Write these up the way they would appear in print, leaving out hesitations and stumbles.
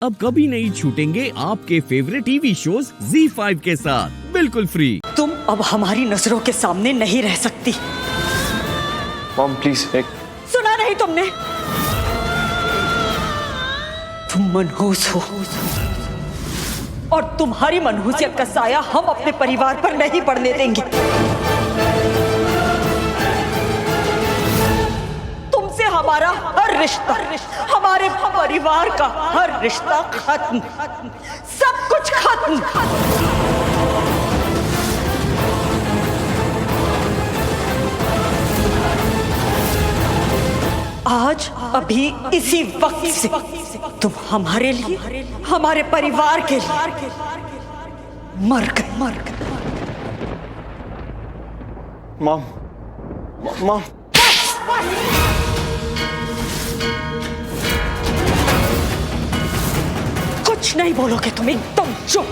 अब कभी नहीं छूटेंगे आपके फेवरेट टीवी शोज ZEE5 के साथ बिल्कुल फ्री। तुम अब हमारी नजरों के सामने नहीं रह सकती। मॉम प्लीज एक सुना नहीं तुमने? तुम मनहूस हो और तुम्हारी मनहूसियत का साया हम अपने परिवार पर नहीं पड़ने देंगे। तुमसे हमारा हर रिश्ता, हमारे परिवार का हर रिश्ता खत्म, सब कुछ खत्म। आज अभी इसी वक्त से तुम हमारे लिए, हमारे परिवार के लिए मर गए। मॉम मॉम कुछ नहीं बोलोगे तुम, एकदम चुप।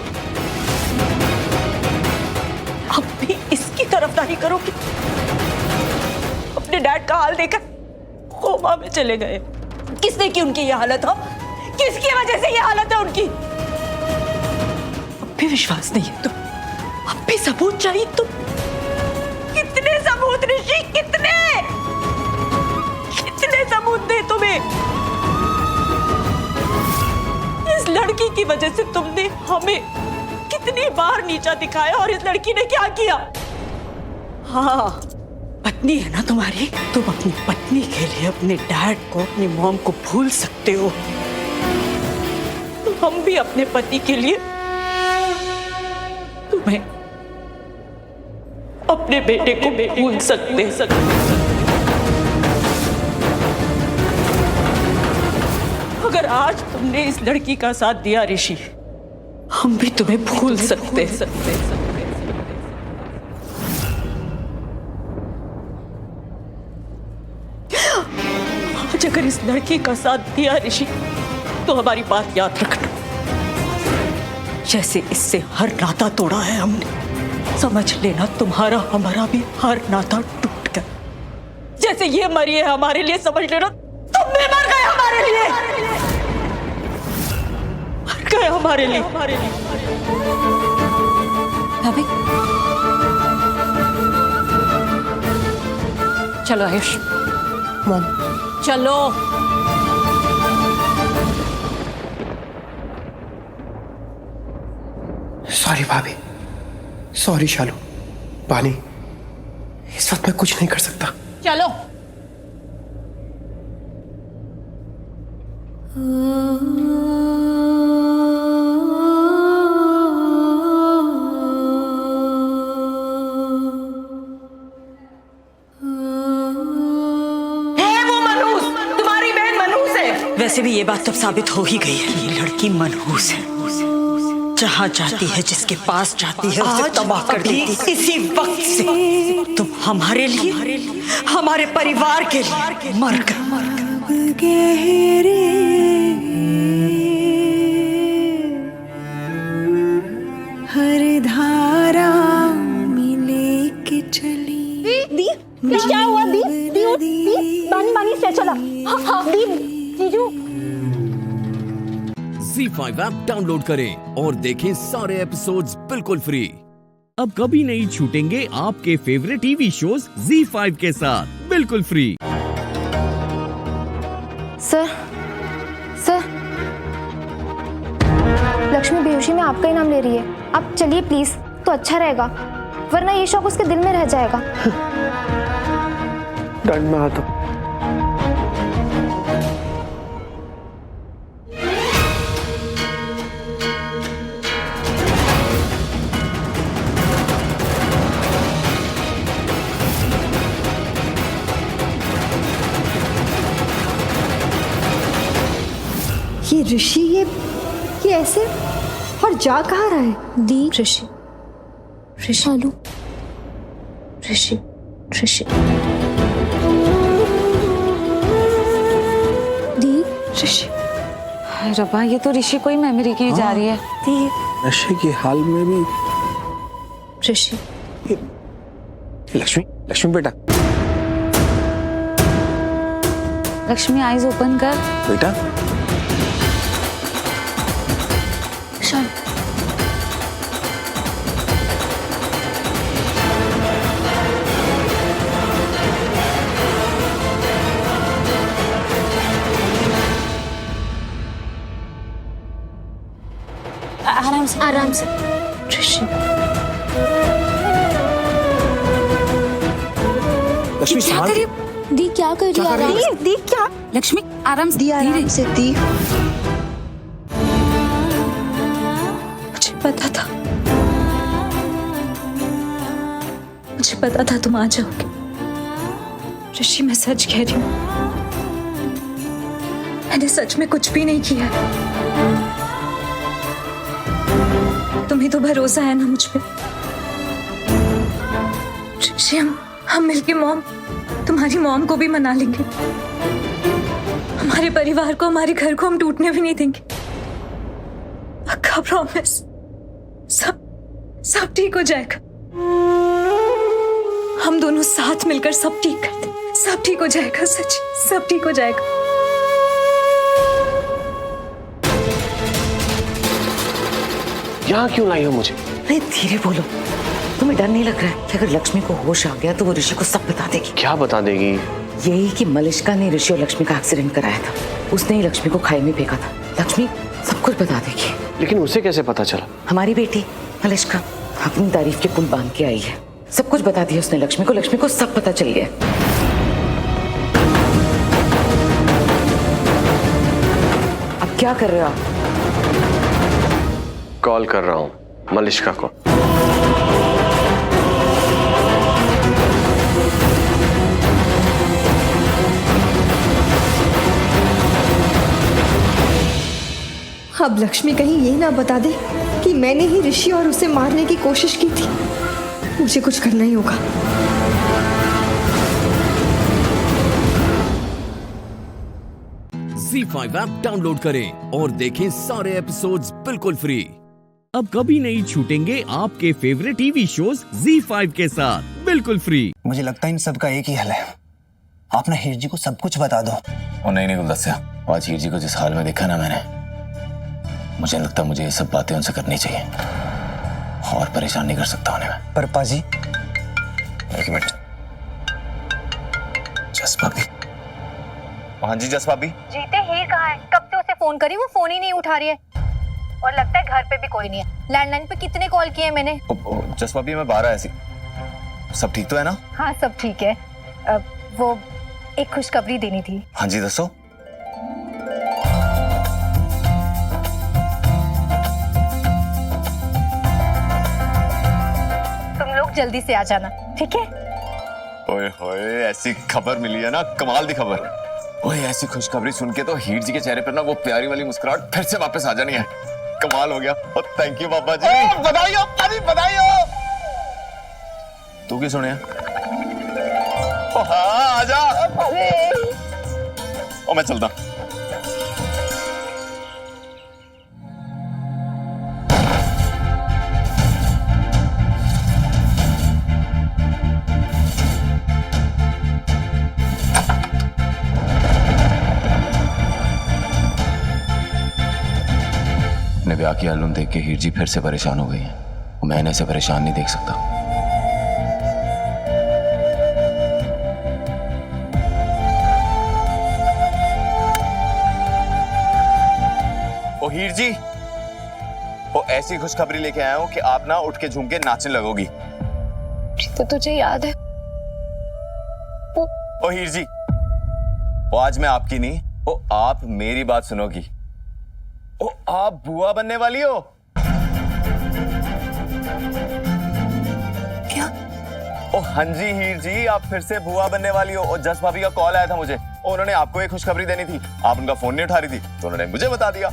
अब भी इसकी तरफदारी करोगे? अपने डैड का हाल देखकर कोमा में चले गए। किसने की उनकी ये हालत हो? किसकी वजह से ये हालत है उनकी? अब भी विश्वास नहीं है तुम? अब भी सबूत चाहिए तुम? कितने सबूत ऋषि, कितने सबूत दे तुम्हें? इस लड़की की वजह से तुमने हमें कितनी बार नीचा दिखाया और इस लड़की ने क्या किया? हाँ, पत्नी है ना तुम्हारी, तुम अपनी पत्नी के लिए अपने डैड को, अपनी मॉम को भूल सकते हो। हम भी अपने पति के लिए तुम्हें, अपने बेटे को भूल सकते। अगर आज तुमने इस लड़की का साथ दिया ऋषि, हम भी तुम्हें भूल सकते। आज अगर इस लड़की का साथ दिया ऋषि, तो हमारी बात याद रखना। जैसे इससे हर नाता तोड़ा है हमने, समझ लेना तुम्हारा हमारा भी हर नाता टूट गया। जैसे ये मरी है हमारे लिए, समझ लेना तुम भी मर गए हमारे लिए, मर गए हमारे लिए। भाभी चलो आयुष, मॉम चलो। सॉरी भाभी, सॉरी शालू, पानी, इस वक्त मैं कुछ नहीं कर सकता। चलो वैसे भी ये बात तो साबित हो ही गई है कि ये लड़की मनहूस है। जहाँ जाती है, जिसके पास जाती है, उसे तबाह कर देती है। इसी वक्त से तुम हमारे लिए, हमारे परिवार के लिए मर गए। हर धारा मिले के चली। दी क्या हुआ? दी पानी से चला। हाँ दी जीजू। ZEE5 ऐप डाउनलोड करें और देखें सारे एपिसोड्स बिल्कुल फ्री। अब कभी नहीं छूटेंगे आपके फेवरेट टीवी शोज ZEE5 के साथ बिल्कुल फ्री। सर लक्ष्मी बेहोशी में आपका ही नाम ले रही है, आप चलिए प्लीज, तो अच्छा रहेगा, वरना ये शौक उसके दिल में रह जाएगा। डंड में आता हूं। ये ऋषि ये ऐसे और जा कहाँ रहा है? दी ऋषि आलू ऋषि दी ऋषि, रब्बा, ये तो ऋषि को ही मेमोरी की जा रही है। दी नशे के हाल में भी ऋषि लक्ष्मी बेटा, लक्ष्मी आईज ओपन कर बेटा शालू। आराम से आराम से। ऋषि, लक्ष्मी क्या संभाल करी दी क्या कर रही है? आराम से। दी क्या? लक्ष्मी आराम से दी आराम धीरे। से दी। मुझे पता था, मुझे पता था तुम आ जाओगे। ऋषि, मैं सच कह रही हूँ, मैंने सच में कुछ भी नहीं किया। तुम्हें तो भरोसा है ना मुझ पे। ऋषि, हम मिलके तुम्हारी मॉम को भी मना लेंगे। हमारे परिवार को, हमारे घर को हम टूटने भी नहीं देंगे। पक्का प्रॉमिस। सब ठीक हो जाएगा। हम दोनों साथ मिलकर सब ठीक करते, सब ठीक हो जाएगा। सच, सब ठीक हो जाएगा। यहाँ क्यों लाई हो मुझे? अरे धीरे बोलो, तुम्हें डर नहीं लग रहा है कि अगर लक्ष्मी को होश आ गया तो वो ऋषि को सब बता देगी? क्या बता देगी? यही कि मलिष्का ने ऋषि और लक्ष्मी का एक्सीडेंट कराया था, उसने ही लक्ष्मी को खाई में फेंका था। लक्ष्मी सब कुछ बता देगी। लेकिन उसे कैसे पता चला? हमारी बेटी मलिष्का अपनी तारीफ के पुल बांध के आई है, सब कुछ बता दिया उसने लक्ष्मी को। लक्ष्मी को सब पता चल गया। अब क्या कर रहे हो आप? कॉल कर रहा हूँ मलिष्का को। अब लक्ष्मी कहीं ये ना बता दे कि मैंने ही ऋषि और उसे मारने की कोशिश की थी। मुझे कुछ करना ही होगा। ZEE5 ऐप डाउनलोड करें और देखें सारे एपिसोड्स बिल्कुल फ्री। अब कभी नहीं छूटेंगे आपके फेवरेट टीवी शोज ZEE5 के साथ बिल्कुल फ्री। मुझे लगता है इन सब का एक ही हल है, आप ना हीर जी को सब कुछ बता दो। और नहीं गुलदस्ता, आज हीर जी को जिस हाल में देखा ना मैंने, मुझे लगता है मुझे ये सब बातें उनसे करनी चाहिए और परेशान नहीं कर सकता उन्हें मैं। पर पाजी, एक मिनट। जस भाभी। हाँ जी जस भाभी। जीते हीर कहाँ है? कब से उसे फोन करी, वो फोन ही नहीं उठा रही है। और लगता है घर पे भी कोई नहीं है। लैंडलाइन पे कितने कॉल किए मैंने। जस भाभी मैं बाहर आया सी, सब ठीक तो है ना? हाँ सब ठीक है। वो एक खुशखबरी देनी थी। हाँ जी दसो। तुम लोग जल्दी से आ जाना, ठीक है? ओए होए, ऐसी खबर मिली है ना, कमाल दी खबर। ओए ऐसी खुशखबरी सुन के तो हीर जी के चेहरे पर ना वो प्यारी वाली मुस्कुराहट फिर से वापस आ जानी है। कमाल हो गया। और थैंक यू बाबा जी। बधाई हो पाजी, बधाई हो। तू की सुने? हाँ आजा। ओ मैं चलता। अपने ब्याह की आलूम देख के हीर जी फिर से परेशान हो गई हैं। मैं इन्हें ऐसे परेशान नहीं देख सकता। ओ हीर जी, ओ ऐसी खुशखबरी लेके आया हूं कि आप ना उठ के झूम के नाचने लगोगी। तो तुझे याद है ओ हीर जी, ओ आज मैं आपकी नहीं, ओ आप मेरी बात सुनोगी। ओ आप बुआ बनने वाली हो। क्या? ओ हाँ जी हीर जी, आप फिर से बुआ बनने वाली हो। और जस भाभी का कॉल आया था मुझे, उन्होंने आपको एक खुशखबरी देनी थी, आप उनका फोन नहीं उठा रही थी तो उन्होंने मुझे बता दिया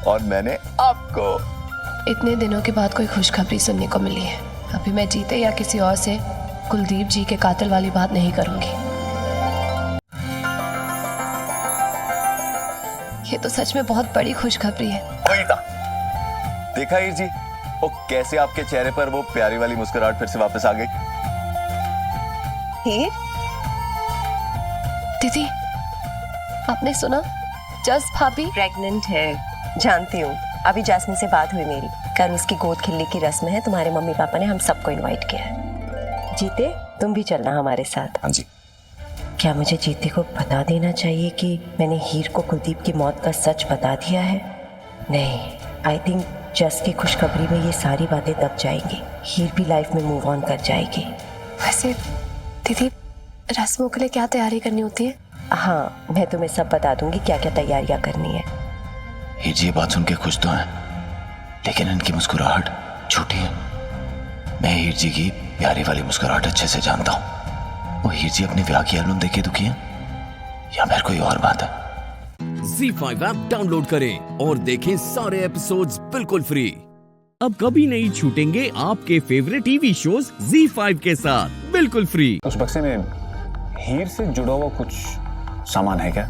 और मैंने आपको। इतने दिनों के बाद कोई खुशखबरी सुनने को मिली है। अभी मैं जीते या किसी और से कुलदीप जी के कातिल वाली बात नहीं करूंगी। ये तो सच में बहुत बड़ी खुशखबरी है। वही था, देखा हीर जी, वो कैसे आपके चेहरे पर वो प्यारी वाली मुस्कुराहट फिर से वापस आ गई। हीर दीदी, आपने सुना? जस भाभी प्रेग्नेंट है। जानती हूँ, अभी जैस्मिन से बात हुई मेरी, कल उसकी गोद खिलने की रस्म है, तुम्हारे मम्मी पापा ने हम सबको इनवाइट किया है। जीते तुम भी चलना हमारे साथ। हाँ जी। क्या मुझे जीते को बता देना चाहिए कि मैंने हीर को कुलदीप की मौत का सच बता दिया है? नहीं, आई थिंक जस की खुशखबरी में ये सारी बातें दब जाएंगी, हीर भी लाइफ में मूव ऑन कर जाएगी। वैसे दीदी रस्मों के लिए क्या तैयारी करनी होती है? हाँ, मैं तुम्हें सब बता दूंगी क्या क्या तैयारियां करनी है। हीर जी ये बात सुन के खुश तो हैं, लेकिन इनकी मुस्कुराहट झूठी है। मैं हीर जी की प्यारी वाली मुस्कुराहट अच्छे से जानता हूँ। वो हीर जी अपने ब्याह की एल्बम देख के दुखी हैं या फिर कोई और बात है? ZEE5 ऐप डाउनलोड करें और देखें सारे एपिसोड्स बिल्कुल फ्री। अब कभी नहीं छूटेंगे आपके फेवरेट टीवी शोज ZEE5 के साथ बिल्कुल फ्री। उस बक्से में हीर से जुड़ा हुआ कुछ सामान है क्या?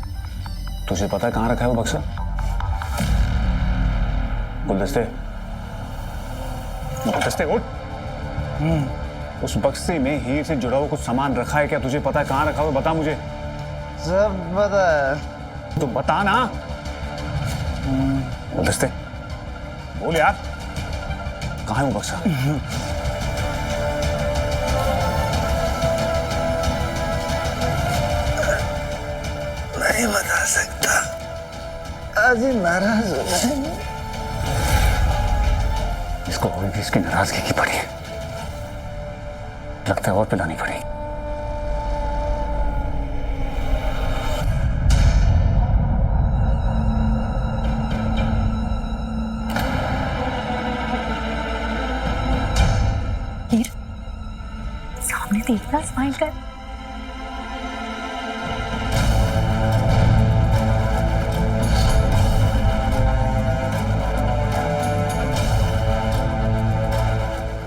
तुझे पता है कहाँ रखा है वो बक्सा? गुलदस्ते, गुलदस्ते उठ। उस बक्से में हीर से जुड़ा हुआ कुछ सामान रखा है क्या? तुझे पता है कहाँ रखा हुआ? बता मुझे। सब पता है। तो बता ना। गुलदस्ते बोल यार, कहाँ है वो बक्सा? नहीं बता सकता, आज ही नाराज हो जाएंगे। इसको और भी इसकी नाराजगी की पड़ी है, लगता है और पिलानी पड़ी। हीर, सामने देखना, स्माइल कर।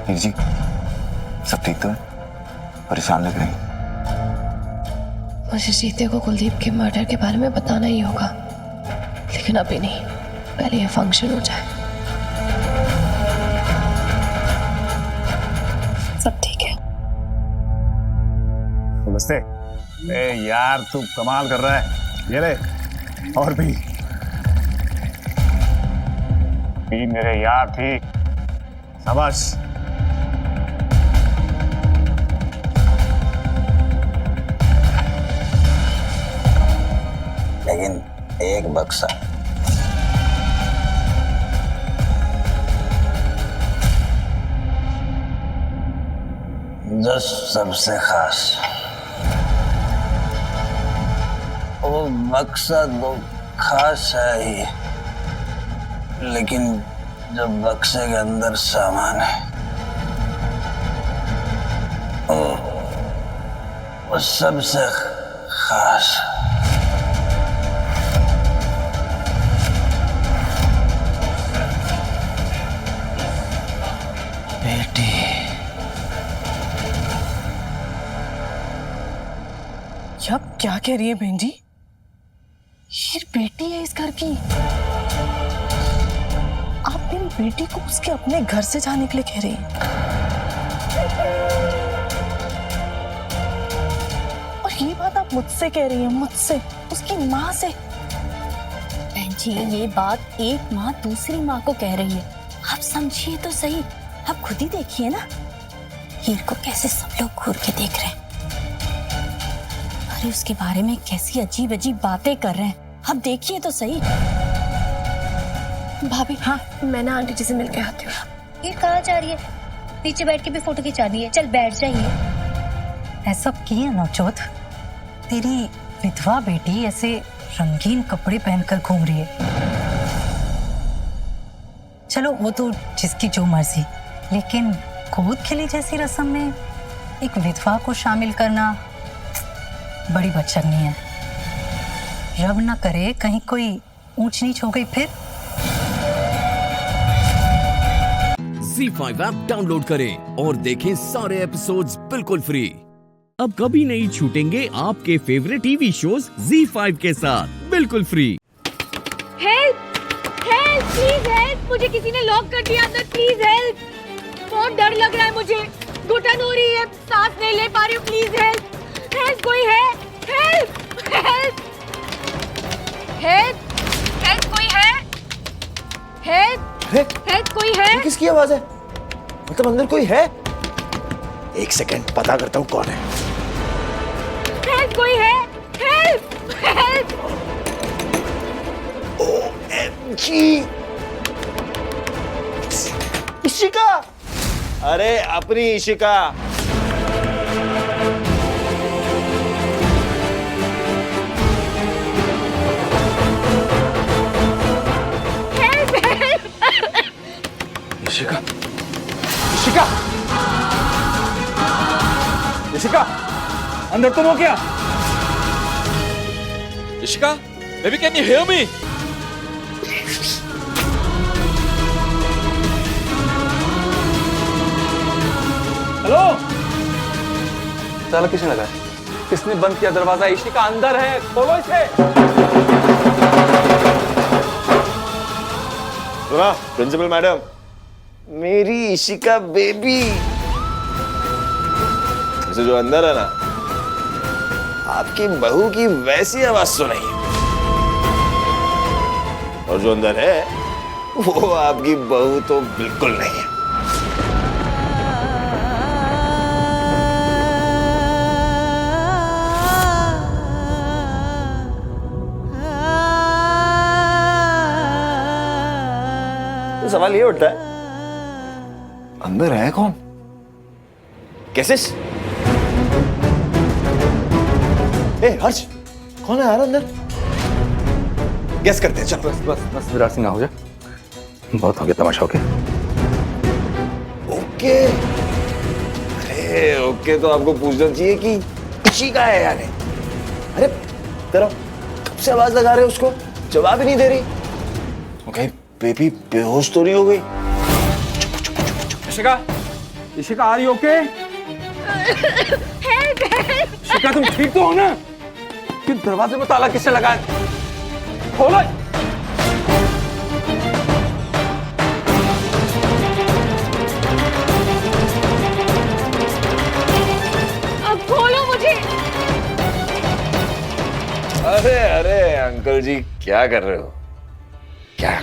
हीर जी सब ठीक तो है? परेशान लग रही हैं। मुझे जीते को कुलदीप के मर्डर के बारे में बताना ही होगा, लेकिन अभी नहीं, पहले ये फंक्शन हो जाए। सब ठीक है। गुलदस्ते, ए यार तू कमाल कर रहा है। ये ले और भी मेरे यार भी। शाबाश। लेकिन एक बक्सा जो सबसे खास, वो बक्सा तो खास है ही, लेकिन जो बक्से के अंदर सामान है वो सबसे खास। बेटी, जब क्या कह रही है बहन जी? ये बेटी है इस घर की। आप मेरी बेटी को उसके अपने घर से जाने के लिए कह रही हैं। और ये बात आप मुझसे कह रही हैं, मुझसे, उसकी माँ से। बहन जी ये बात एक माँ दूसरी माँ को कह रही है, आप समझिए तो सही। आप खुद ही देखिए ना, हीर को कैसे सब लोग घूर के देख रहे हैं, अरे उसके बारे में कैसी अजीब अजीब बातें कर रहे हैं, आप देखिए तो सही। भाभी, हाँ मैं ना आंटी जी से मिल के आती हूँ। हीर कहाँ जा रही है? नीचे बैठ के भी फोटो खिंचा रही है, चल बैठ जाइए। ऐसा किया नवजोत, तेरी विधवा बेटी ऐसे रंगीन कपड़े पहनकर घूम रही है। चलो वो तो जिसकी जो मर्जी, लेकिन गोद खिली जैसी रस्म में एक विधवा को शामिल करना बड़ी बदशगनी है। रब ना करे कहीं कोई ऊंच नीच हो गई फिर। ZEE5 ऐप डाउनलोड करें और देखें सारे एपिसोड्स बिल्कुल फ्री। अब कभी नहीं छूटेंगे आपके फेवरेट टीवी शोज ZEE5 के साथ बिल्कुल free. Help, help, please help, मुझे किसी ने लॉक कर दिया अंदर, प्लीज हेल्प। बहुत डर लग रहा है मुझे, घुटन हो रही है, सांस नहीं ले पा रही हूँ, प्लीज हेल्प, हेल्प, कोई है? हेल्प, हेल्प, हेल्प, हेल्प, कोई है? हेल्प कोई है? ये किसकी आवाज है? मतलब अंदर कोई है? एक सेकंड पता करता हूँ कौन है। हेल्प कोई है? हेल्प! OMG! इशिका! अरे अपनी इशिका। इशिका, इशिका, इशिका, अंदर तुम हो क्या? Ishika, baby, can you hear me? Hello? ताला किसने लगाया? किसने बंद किया दरवाजा? इशिका अंदर है, खोलो इसे। सुना, प्रिंसिपल मैडम, मेरी इशिका बेबी। इसे जो अंदर है ना, आपकी बहू की वैसी आवाज सुनाई है। और जो अंदर है, वो आपकी बहू तो बिल्कुल नहीं है। तो सवाल ये उठता है, अंदर है कौन? कैसेस? हर्ष, कौन है यार अंदर? गेस करते हैं, चल। बस विराट सिंह हो जाए। बहुत हो गया तमाशा। ओके अरे ओके तो आपको पूछना चाहिए कि इशिका है या नहीं। अरे तेरा कब से आवाज लगा रहे हो उसको, जवाब ही नहीं दे रही। ओके बेबी बेहोश तो नहीं हो गई? इशिका, इशिका आ रही ओके? इशिका तुम ठीक तो हो ना? कि दरवाजे में ताला किसने लगाया? खोलो। अब खोलो मुझे। अरे अरे अंकल जी क्या कर रहे हो? क्या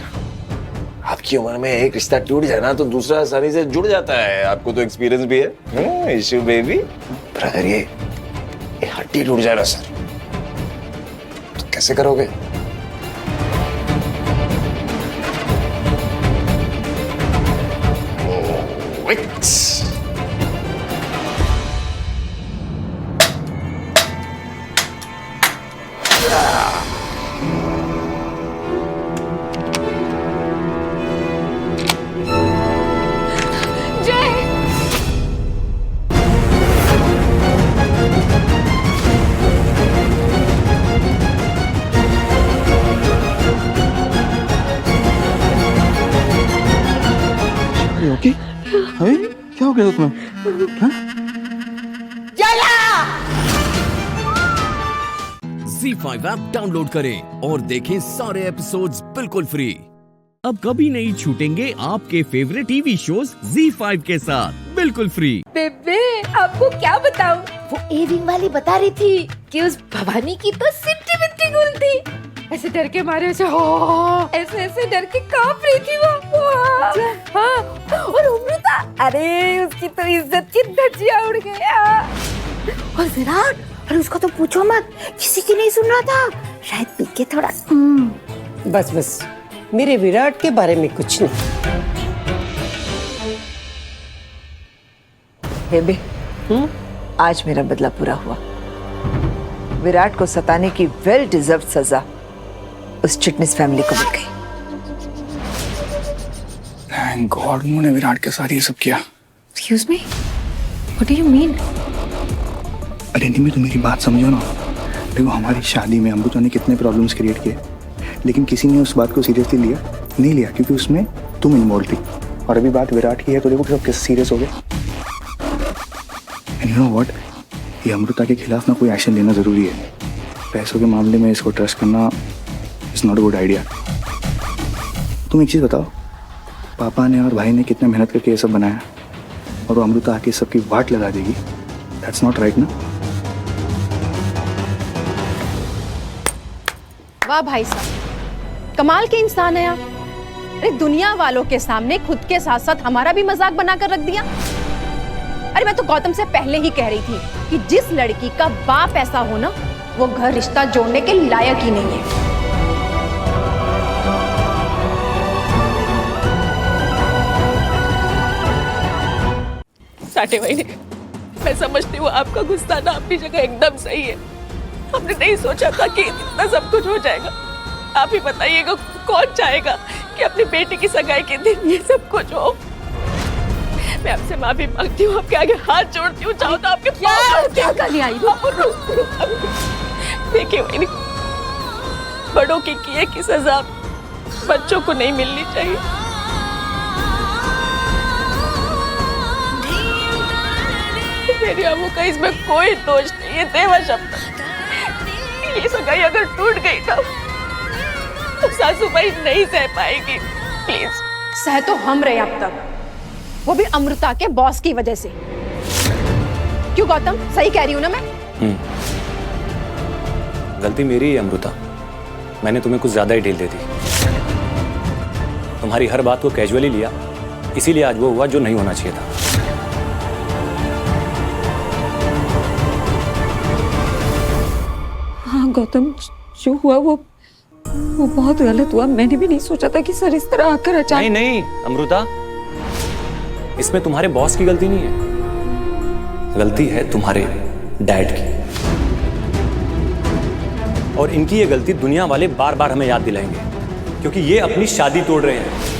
आपकी उम्र में एक रिश्ता टूट जाए ना तो दूसरा आसानी से जुड़ जाता है। आपको तो एक्सपीरियंस भी है। इशू बेबी, ब्रदर ये हड्डी टूट जाए ना सर तो कैसे करोगे? ओके? अरे क्या हो गया तुम्हें? हाँ? ZEE5 ऐप डाउनलोड करें और देखें सारे एपिसोड्स बिल्कुल फ्री। अब कभी नहीं छूटेंगे आपके फेवरेट टीवी शोज ZEE5 के साथ बिल्कुल फ्री। बेबे आपको क्या बताऊं, वो ए-विंग वाली बता रही थी कि उस भवानी की तो सिट्टी बिट्टी गुल थी। ऐसे डर के मारे उसे ऐसे ऐसे डर के कांप रही थी वो। हाँ। और अमृता, अरे उसकी तो इज्जत की धज्जियां उड़ गया। और विराट, अरे उसका तो पूछो मत, किसी की नहीं सुन रहा था, शायद पी के थोड़ा। बस बस, मेरे विराट के बारे में कुछ नहीं। बेबी, आज मेरा बदला पूरा हुआ। विराट को सताने की वेल डिजर्व सजा उस चिटनिस फैमिली को मिल गई। थैंक गॉड उन्होंने विराट के साथ ये सब किया। Excuse me? What do you mean? अरे निमी तुम मेरी बात समझो ना। देखो हमारी शादी में अमृता ने कितने प्रॉब्लम्स क्रिएट किए, लेकिन किसी ने उस बात को सीरियसली नहीं लिया क्योंकि उसमें तुम इन्वॉल्व थी। और अभी बात विराट की है तो देखो सब कैसे सीरियस हो गए। एंड यू नो व्हाट, ये अमृता के खिलाफ ना कोई एक्शन लेना जरूरी है। पैसों के मामले में इसको ट्रस्ट करना is not a good idea. तुम एक चीज बताओ, पापा ने और भाई ने कितने मेहनत करके ये सब बनाया और वो अमृता आके सबकी वाट लगा देगी। दैट्स नॉट राइट ना। वाह भाई साहब, कमाल के इंसान है आप। अरे दुनिया वालों के सामने खुद के साथ साथ हमारा भी मजाक बनाकर रख दिया। अरे मैं तो गौतम से पहले ही कह रही थी कि जिस लड़की का बाप ऐसा हो ना, वो घर रिश्ता जोड़ने के लायक ही नहीं है। साठे भाई, मैं समझती हूँ आपका गुस्सा ना अपनी जगह एकदम सही है। हमने नहीं सोचा था कि इतना सब कुछ हो जाएगा। आप ही बताइएगा, कौन चाहेगा कि अपनी बेटी की सगाई के दिन ये सब कुछ हो। मैं आपसे माफी मांगती हूँ, आपके आगे हाथ जोड़ती हूँ, चाहो तो आपके क्या कर आई। देखिए वही, बड़ों के किए की सजा बच्चों को नहीं मिलनी चाहिए। मेरी अम्मू का इसमें कोई दोष नहीं है, देवश अपना। ये सगाई अगर टूट गई ना तो सासू माई नहीं सह पाएगी। प्लीज। सह तो हम रहे अब तक, वो भी अमृता के बॉस की वजह से। क्यों गौतम, सही कह रही हूँ ना मैं? गलती मेरी है अमृता, मैंने तुम्हें कुछ ज्यादा ही ढील दे दी। तुम्हारी हर बात को कैजुअली लिया, इसीलिए आज वो हुआ जो नहीं होना चाहिए था। हाँ गौतम, जो हुआ वो बहुत गलत हुआ। मैंने भी नहीं सोचा था कि सर इस तरह आकर अचानक। नहीं अमृता, इसमें तुम्हारे बॉस की गलती नहीं है, गलती है तुम्हारे डैड की। और इनकी ये गलती दुनिया वाले बार बार हमें याद दिलाएंगे, क्योंकि ये अपनी शादी तोड़ रहे हैं।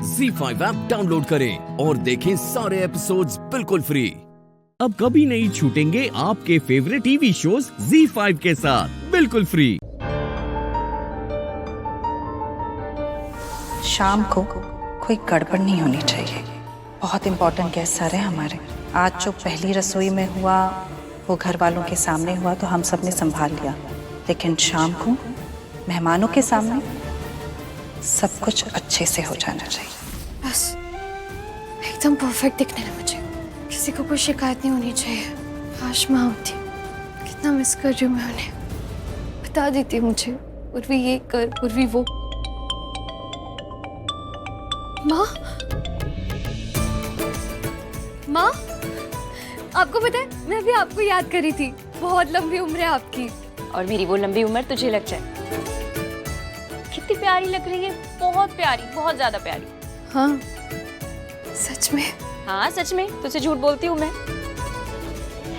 ZEE5 ऐप डाउनलोड करें और देखें सारे एपिसोड्स बिल्कुल फ्री। अब कभी नहीं छूटेंगे आपके फेवरेट टीवी शोज ZEE5 के साथ बिल्कुल फ्री। शाम को कोई गड़बड़ नहीं होनी चाहिए। बहुत इंपॉर्टेंट गेस्ट आ रहे हैं हमारे। आज जो पहली रसोई में हुआ वो घर वालों के सामने हुआ तो हम सब ने संभाल लिया, लेकिन शाम को मेहमानों के सामने सब कुछ अच्छे से हो जाना चाहिए। बस एकदम परफेक्ट दिखने ना मुझे, किसी को कोई शिकायत नहीं होनी चाहिए। काश माँ होती, कितना मिस कर रही हूँ मैं उन्हें। बता देती मुझे पूर्वी ये कर, पूर्वी वो। माँ, माँ, आपको पता है मैं भी आपको याद कर रही थी। बहुत लंबी उम्र है आपकी। और मेरी वो लंबी उम्र तुझे लग जाए। कितनी प्यारी लग रही है, बहुत प्यारी, बहुत ज्यादा प्यारी। हाँ सच में? हाँ सच में, तुझसे झूठ बोलती हूँ मैं?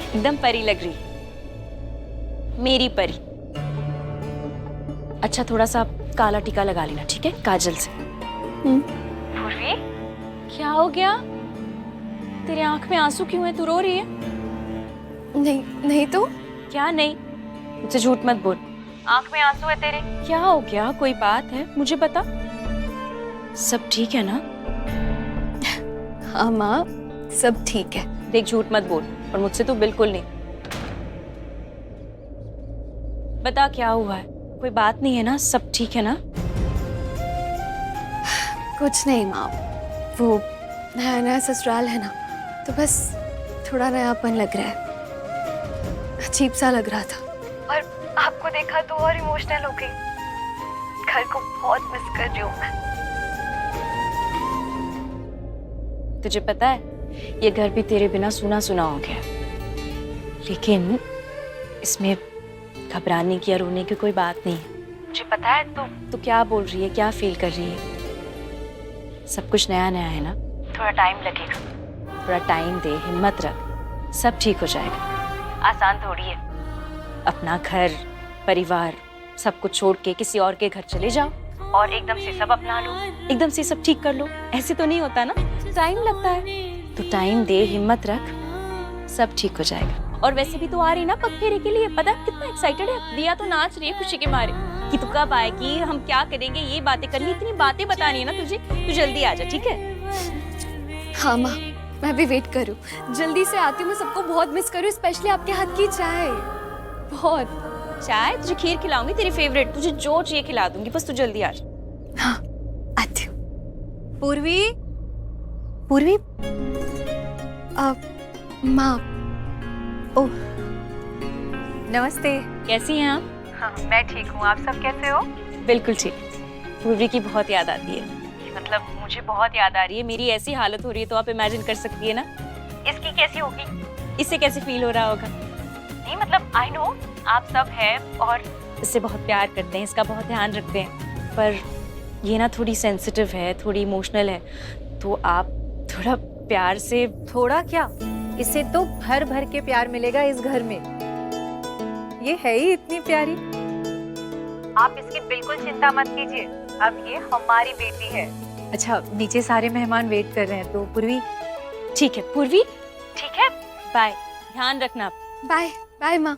एकदम परी लग रही, मेरी परी। अच्छा थोड़ा सा काला टीका लगा लेना, ठीक है, काजल से। पूर्वी, क्या हो गया? तेरे आंख में आंसू क्यों है? तू रो रही है? नहीं नहीं तो क्या नहीं? मुझसे झूठ मत बोल। आंख में आंसू है तेरे? क्या हो गया? कोई बात है? मुझे बता। सब ठीक है ना? हाँ माँ, सब ठीक है। देख झूठ मत बोल, और मुझसे तो बिल्कुल नहीं। बता क्या हुआ है? कोई बात नहीं है ना? सब ठीक है ना? कुछ नहीं माँ, वो नया नया ससुराल है ना, तो बस थोड़ा नयापन लग रहा है। अजीब सा लग रहा था, और आपको देखा तो और इमोशनल हो गई। घर को बहुत मिस कर रही हूँ मैं। तुझे पता है ये घर भी तेरे बिना सुना सुना हो गया, लेकिन इसमें घबराने की या रोने की कोई बात नहीं है। मुझे पता है तू क्या बोल रही है, क्या फील कर रही है। सब कुछ नया नया है ना, थोड़ा टाइम लगेगा। थोड़ा टाइम दे, हिम्मत रख, सब ठीक हो जाएगा। आसान थोड़ी है। अपना घर परिवार सब कुछ छोड़ के किसी और के घर चले जाओ और एकदम से सब अपना लो, एकदम से सब ठीक कर लो, ऐसे तो नहीं होता ना, टाइम लगता है। तो टाइम दे, हिम्मत रख, सब ठीक हो जाएगा। और वैसे भी तो आ रही ना पग फेरे के लिए, पता है कितना एक्साइटेड है। दिया तो नाच रही है खुशी के मारे कि तू कब आएगी, हम क्या करेंगे, ये बातें करनी, इतनी बातें बतानी है ना तुझे। तू जल्दी आ जा, ठीक है? हाँ माँ, मैं भी वेट करूँ। जल्दी से आती हूँ, मैं सबको बहुत मिस करूँ, स्पेशली आपके हाथ की चाय। बहुत। चाय? तुझे खीर खिलाऊंगी तेरी फेवरेट, तुझे जो चाहिए खिला दूंगी, बस तू जल्दी आ जा। हाँ आती हूँ। पूर्वी, पूर्वी, माँ। ओह नमस्ते। कैसी हैं आप? हाँ मैं ठीक हूँ, आप सब कैसे हो? बिल्कुल ठीक। पूर्वी की बहुत याद आती है। मतलब मुझे बहुत याद आ रही है। मेरी ऐसी हालत हो रही है तो आप इमेजिन कर सकती है ना इसकी कैसी होगी, इससे कैसे फील हो रहा होगा। नहीं मतलब आई नो आप सब हैं और इससे बहुत प्यार करते हैं, इसका बहुत ध्यान रखते हैं, पर ये ना थोड़ी सेंसिटिव है, थोड़ी इमोशनल है, तो आप थोड़ा प्यार से। थोड़ा क्या, इसे तो भर भर के प्यार मिलेगा इस घर में। ये है ही इतनी प्यारी। आप इसकी बिल्कुल चिंता मत कीजिए, अब ये हमारी बेटी है। अच्छा नीचे सारे मेहमान वेट कर रहे हैं, तो पूर्वी। ठीक है पूर्वी, ठीक है, बाय, ध्यान रखना। बाय बाय माँ।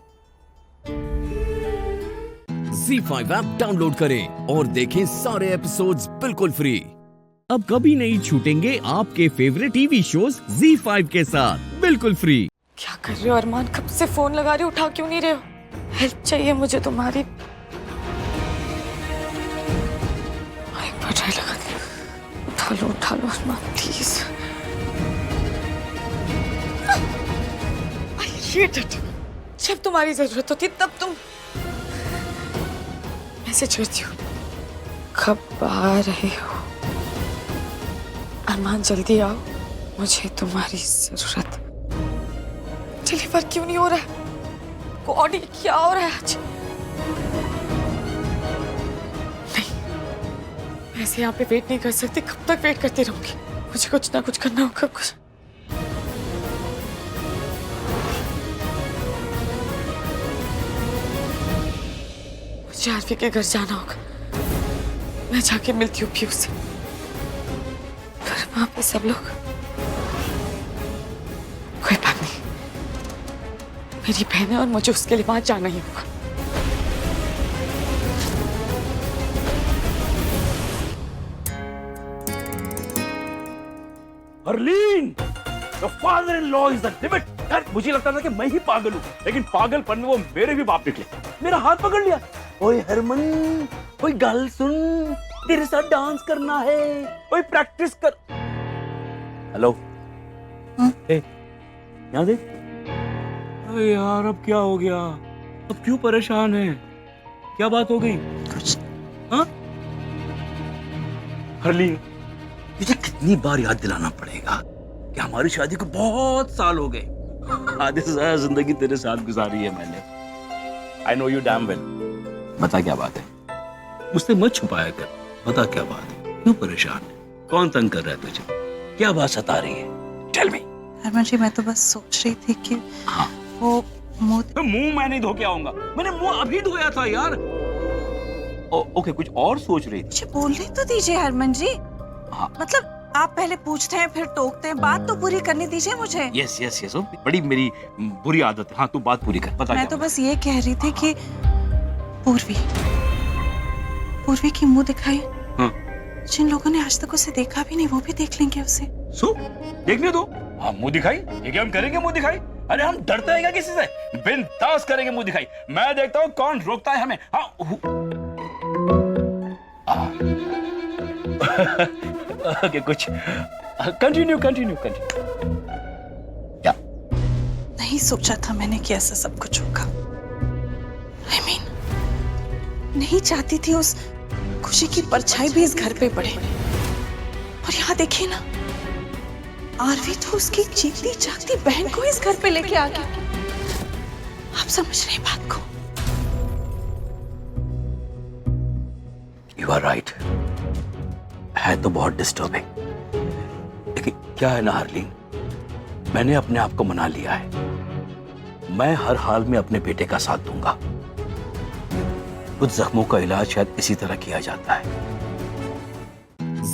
ZEE5 ऐप डाउनलोड करें और देखें सारे एपिसोड्स बिल्कुल फ्री। अब कभी नहीं छूटेंगे आपके फेवरेट टीवी शोज ZEE5 के साथ बिल्कुल फ्री। क्या कर रहे हो अरमान? कब से फोन लगा रहे हो, उठा क्यों नहीं रहे हो? हेल्प चाहिए मुझे तुम्हारी। एक बार ट्राई लगा दे। उठा लो अरमान प्लीज। जब तुम्हारी जरूरत होती तब तुम मैसेज करती हो। कब आ रहे हो अरमान? जल्दी आओ, मुझे तुम्हारी जरूरत। डिलीवर क्यों नहीं हो रहा है? गॉड क्या हो रहा है आज? नहीं, मैं ऐसे यहाँ पे वेट नहीं कर सकती। कब तक वेट करती रहूंगी? मुझे कुछ ना कुछ करना होगा। कुछ मुझे आरवी के घर जाना होगा। मैं जाके मिलती हूँ पीयू से। वहाँ पे सब लोग, कोई बात नहीं, मेरी बहन है और मुझे उसके लिए वहां जाना ही होगा। Harleen, the father-in-law is the limit। यार मुझे लगता था कि मैं ही पागल हूँ, लेकिन पागलपन में वो मेरे भी बाप निकले। मेरा हाथ पकड़ लिया, ओए हरमन, कोई गल सुन, तेरे साथ डांस करना है, कोई प्रैक्टिस कर। हेलो, यहाँ देख। अरे यार अब क्या हो गया? अब क्यों परेशान है? क्या बात हो गई? कुछ हाँ? हरलीन, तुझे कितनी बार याद दिलाना पड़ेगा कि हमारी शादी को बहुत साल हो गए। आधे से ज्यादा जिंदगी तेरे साथ गुजारी है मैंने। I know you damn well। बता क्या बात है? मुझसे मत छुपाया कर, बता क्या बात है? क्यों परेशान है? कौन तंग कर रहा है तुझे? क्या बात सता रही है? Tell me। हरमन जी, मैं तो बस सोच रही थी कि वो मुंह मैं नहीं धो के आऊंगा, मैंने मुंह अभी धोया था यार। ओके, कुछ और सोच रही थी? मुझे बोलने तो दीजिए हरमन जी। हाँ। मतलब आप पहले पूछते हैं फिर टोकते हैं, बात तो पूरी करने दीजिए मुझे। यस यस यस, बड़ी मेरी बुरी आदत है। हाँ, तू बात पूरी कर, पता मैं तो बस ये कह रही थी कि पूर्वी की मुंह दिखाई, जिन लोगों ने आज तक उसे देखा भी नहीं वो भी देख लेंगे उसे। देखने दो। हाँ, मुंह दिखाई, ये क्या हम करेंगे मुंह दिखाई? अरे हम डरते हैं क्या किसी से? बिंदास करेंगे मुंह दिखाई। मैं देखता हूँ कौन रोकता है हमें। हाँ ओके, कुछ कंटिन्यू। क्या? नहीं सोचा था मैंने कि ऐसा सब कुछ होगा। I mean, नहीं चाहती थी उस खुशी की परछाई भी इस घर पे पड़े। और यहाँ देखिए ना, आरवी तो उसकी जीती जागती बहन को इस घर पे लेके आ गया। आप समझ रहे बात को? You are right। है तो बहुत डिस्टर्बिंग, लेकिन क्या है ना हरलीन, मैंने अपने आप को मना लिया है। मैं हर हाल में अपने बेटे का साथ दूंगा। कुछ जख्मों का इलाज शायद इसी तरह किया जाता है।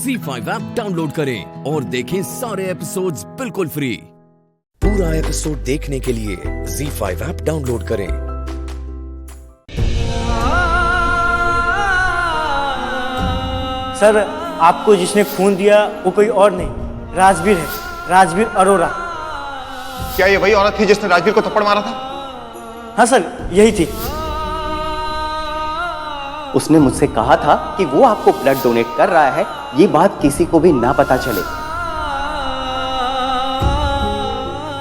ZEE5 ऐप डाउनलोड करें और देखें सारे एपिसोड्स बिल्कुल फ्री। पूरा एपिसोड देखने के लिए ZEE5 ऐप डाउनलोड करें। सर, आपको जिसने खून दिया वो कोई और नहीं, राजवीर है, राजवीर अरोरा। क्या ये वही औरत थी जिसने राजवीर को थप्पड़ मारा था? हाँ सर, यही थी। उसने मुझसे कहा था कि वो आपको ब्लड डोनेट कर रहा है, ये बात किसी को भी ना पता चले।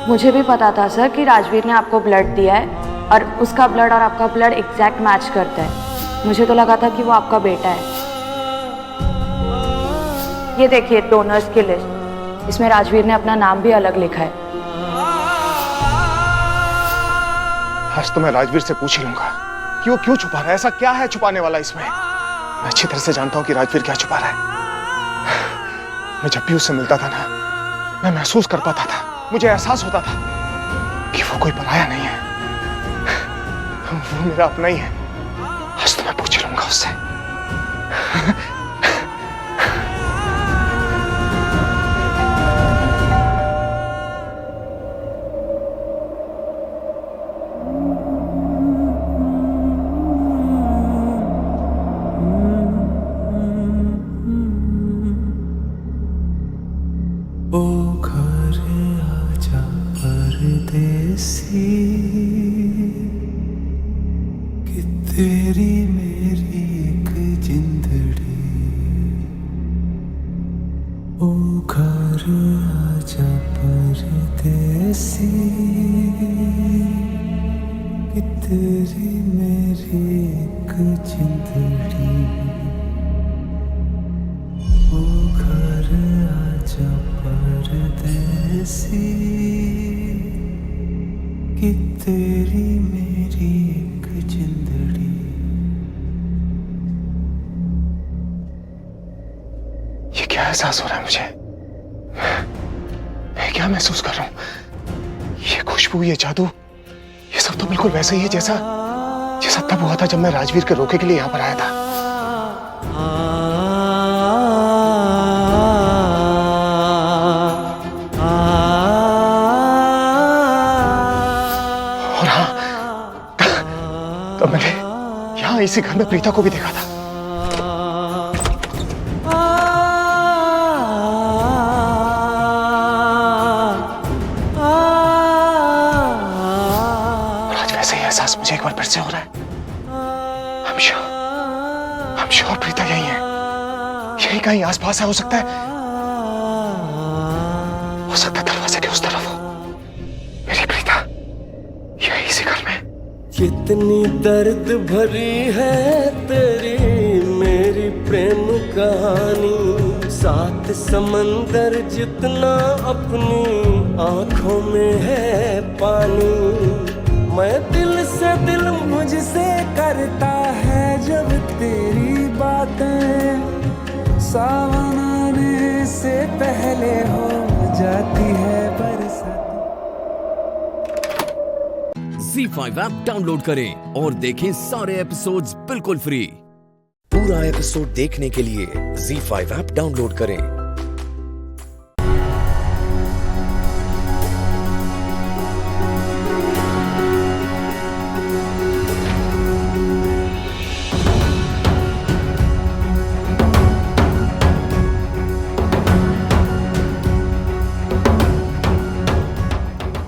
मुझे भी पता था सर कि राजवीर ने आपको ब्लड दिया है और उसका ब्लड और आपका ब्लड एग्जैक्ट मैच करता है। मुझे तो लगा था कि वो आपका बेटा है। ये देखिए डोनर्स की लिस्ट, इसमें राजवीर ने अपना नाम भी अलग लिखा है। आज तो मैं राजवीर से पूछ ही लूंगा कि वो क्यों छुपा रहा है। ऐसा क्या है छुपाने वाला इसमें? मैं अच्छी तरह से जानता हूं कि राजवीर क्या छुपा रहा है। मैं जब भी उससे मिलता था ना, मैं महसूस कर पाता था, मुझे एहसास होता था कि वो कोई पराया नहीं है, वो मेरा अपना ही है। आज तो मैं पूछ लूंगा उससे। कि तेरी मेरी एक जिंदड़ी, ओ घर आजा परदेसी, कि तेरी मेरी एक जिंदड़ी, ओ घर आजा परदेसी, कि तेरी मेरी एक जिंदड़ी। ये क्या एहसास हो रहा है मुझे? मैं क्या महसूस कर रहा हूं? ये खुशबू, ये जादू, ये सब तो बिल्कुल वैसा ही है जैसा तब हुआ था जब मैं राजवीर के रोके के लिए यहां पर आया था। इसी घर में प्रीता को भी देखा था। और आज वैसे ही एहसास मुझे एक बार फिर से हो रहा है। I'm sure प्रीता यही है, यही कहीं आसपास है। हो सकता है दरवाजे के उस तरफ हो मेरी प्रीता, यही इसी घर में। कितनी दर्द भरी है तेरी मेरी प्रेम कहानी, 7 समंदर जितना अपनी आंखों में है पानी। मैं दिल से दिल मुझसे करता है जब तेरी बातें, सावन आने से पहले हो जाती है बरसात। Z5 ऐप डाउनलोड करें और देखें सारे एपिसोड्स बिल्कुल फ्री। पूरा एपिसोड देखने के लिए Z5 ऐप डाउनलोड करें।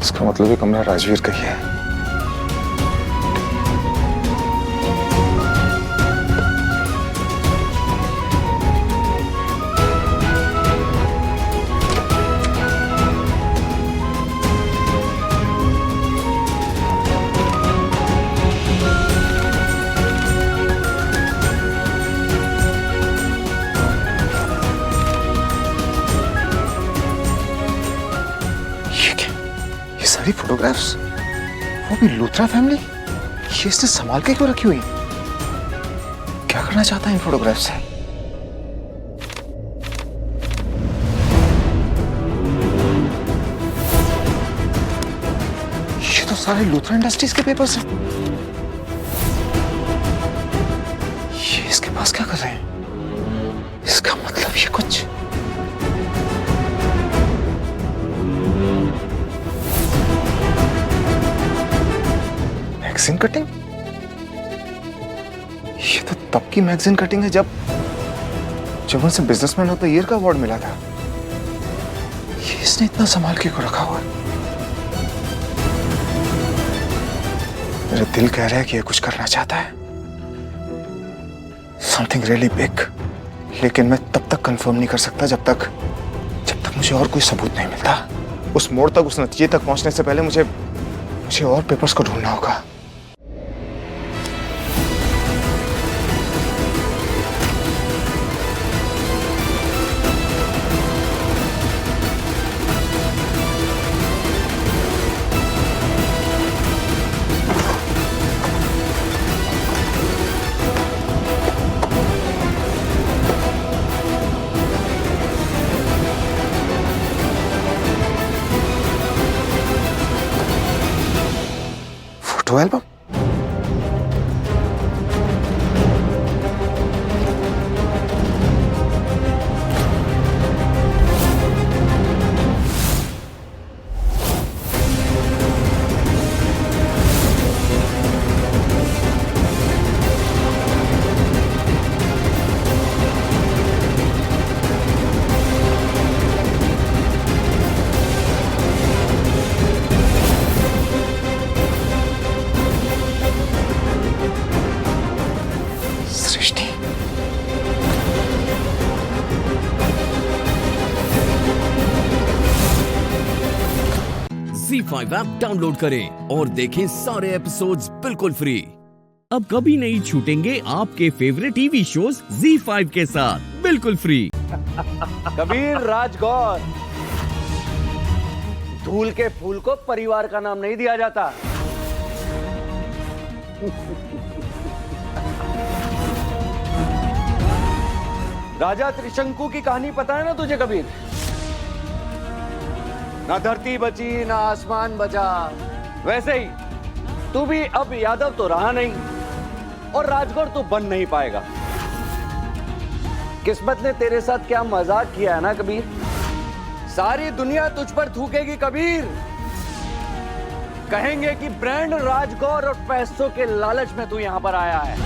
इसका मतलब ये कमरा राजवीर का ही है। सारी फोटोग्राफ्स, वो भी लूथरा फैमिली, ये इसने संभाल के क्यों रखी हुई? क्या करना चाहता है इन फोटोग्राफ्स से? ये तो सारे लूथरा इंडस्ट्रीज के पेपर्स हैं। ये इसके पास क्या कर रहे हैं? इसका मतलब ये कुछ मैगजीन कटिंग। ये तो तब की मैगजीन कटिंग है जब उनसे बिजनेसमैन ऑफ द ईयर का अवार्ड मिला था। ये इसने इतना संभाल के क्यों रखा हुआ है? मेरा दिल कह रहा है कि ये कुछ करना चाहता है, समथिंग रियली बिग, लेकिन मैं तब तक कंफर्म नहीं कर सकता जब तक मुझे और कोई सबूत नहीं मिलता। उस मोड़ तक, उस नतीजे तक पहुंचने से पहले मुझे और पेपर्स को ढूंढना होगा। Photo album, Z5 app download करें और देखें सारे एपिसोड्स बिल्कुल फ्री। अब कभी नहीं छूटेंगे आपके फेवरेट टीवी शोज Z5 के साथ बिल्कुल फ्री। कबीर राजगौर, धूल के फूल को परिवार का नाम नहीं दिया जाता। राजा त्रिशंकु की कहानी पता है ना तुझे कबीर? ना धरती बची ना आसमान बचा, वैसे ही तू भी अब यादव तो रहा नहीं और राजगौर तो बन नहीं पाएगा। किस्मत ने तेरे साथ क्या मजाक किया है ना कबीर। सारी दुनिया तुझ पर थूकेगी कबीर, कहेंगे कि ब्रांड राजगौर और पैसों के लालच में तू यहां पर आया है।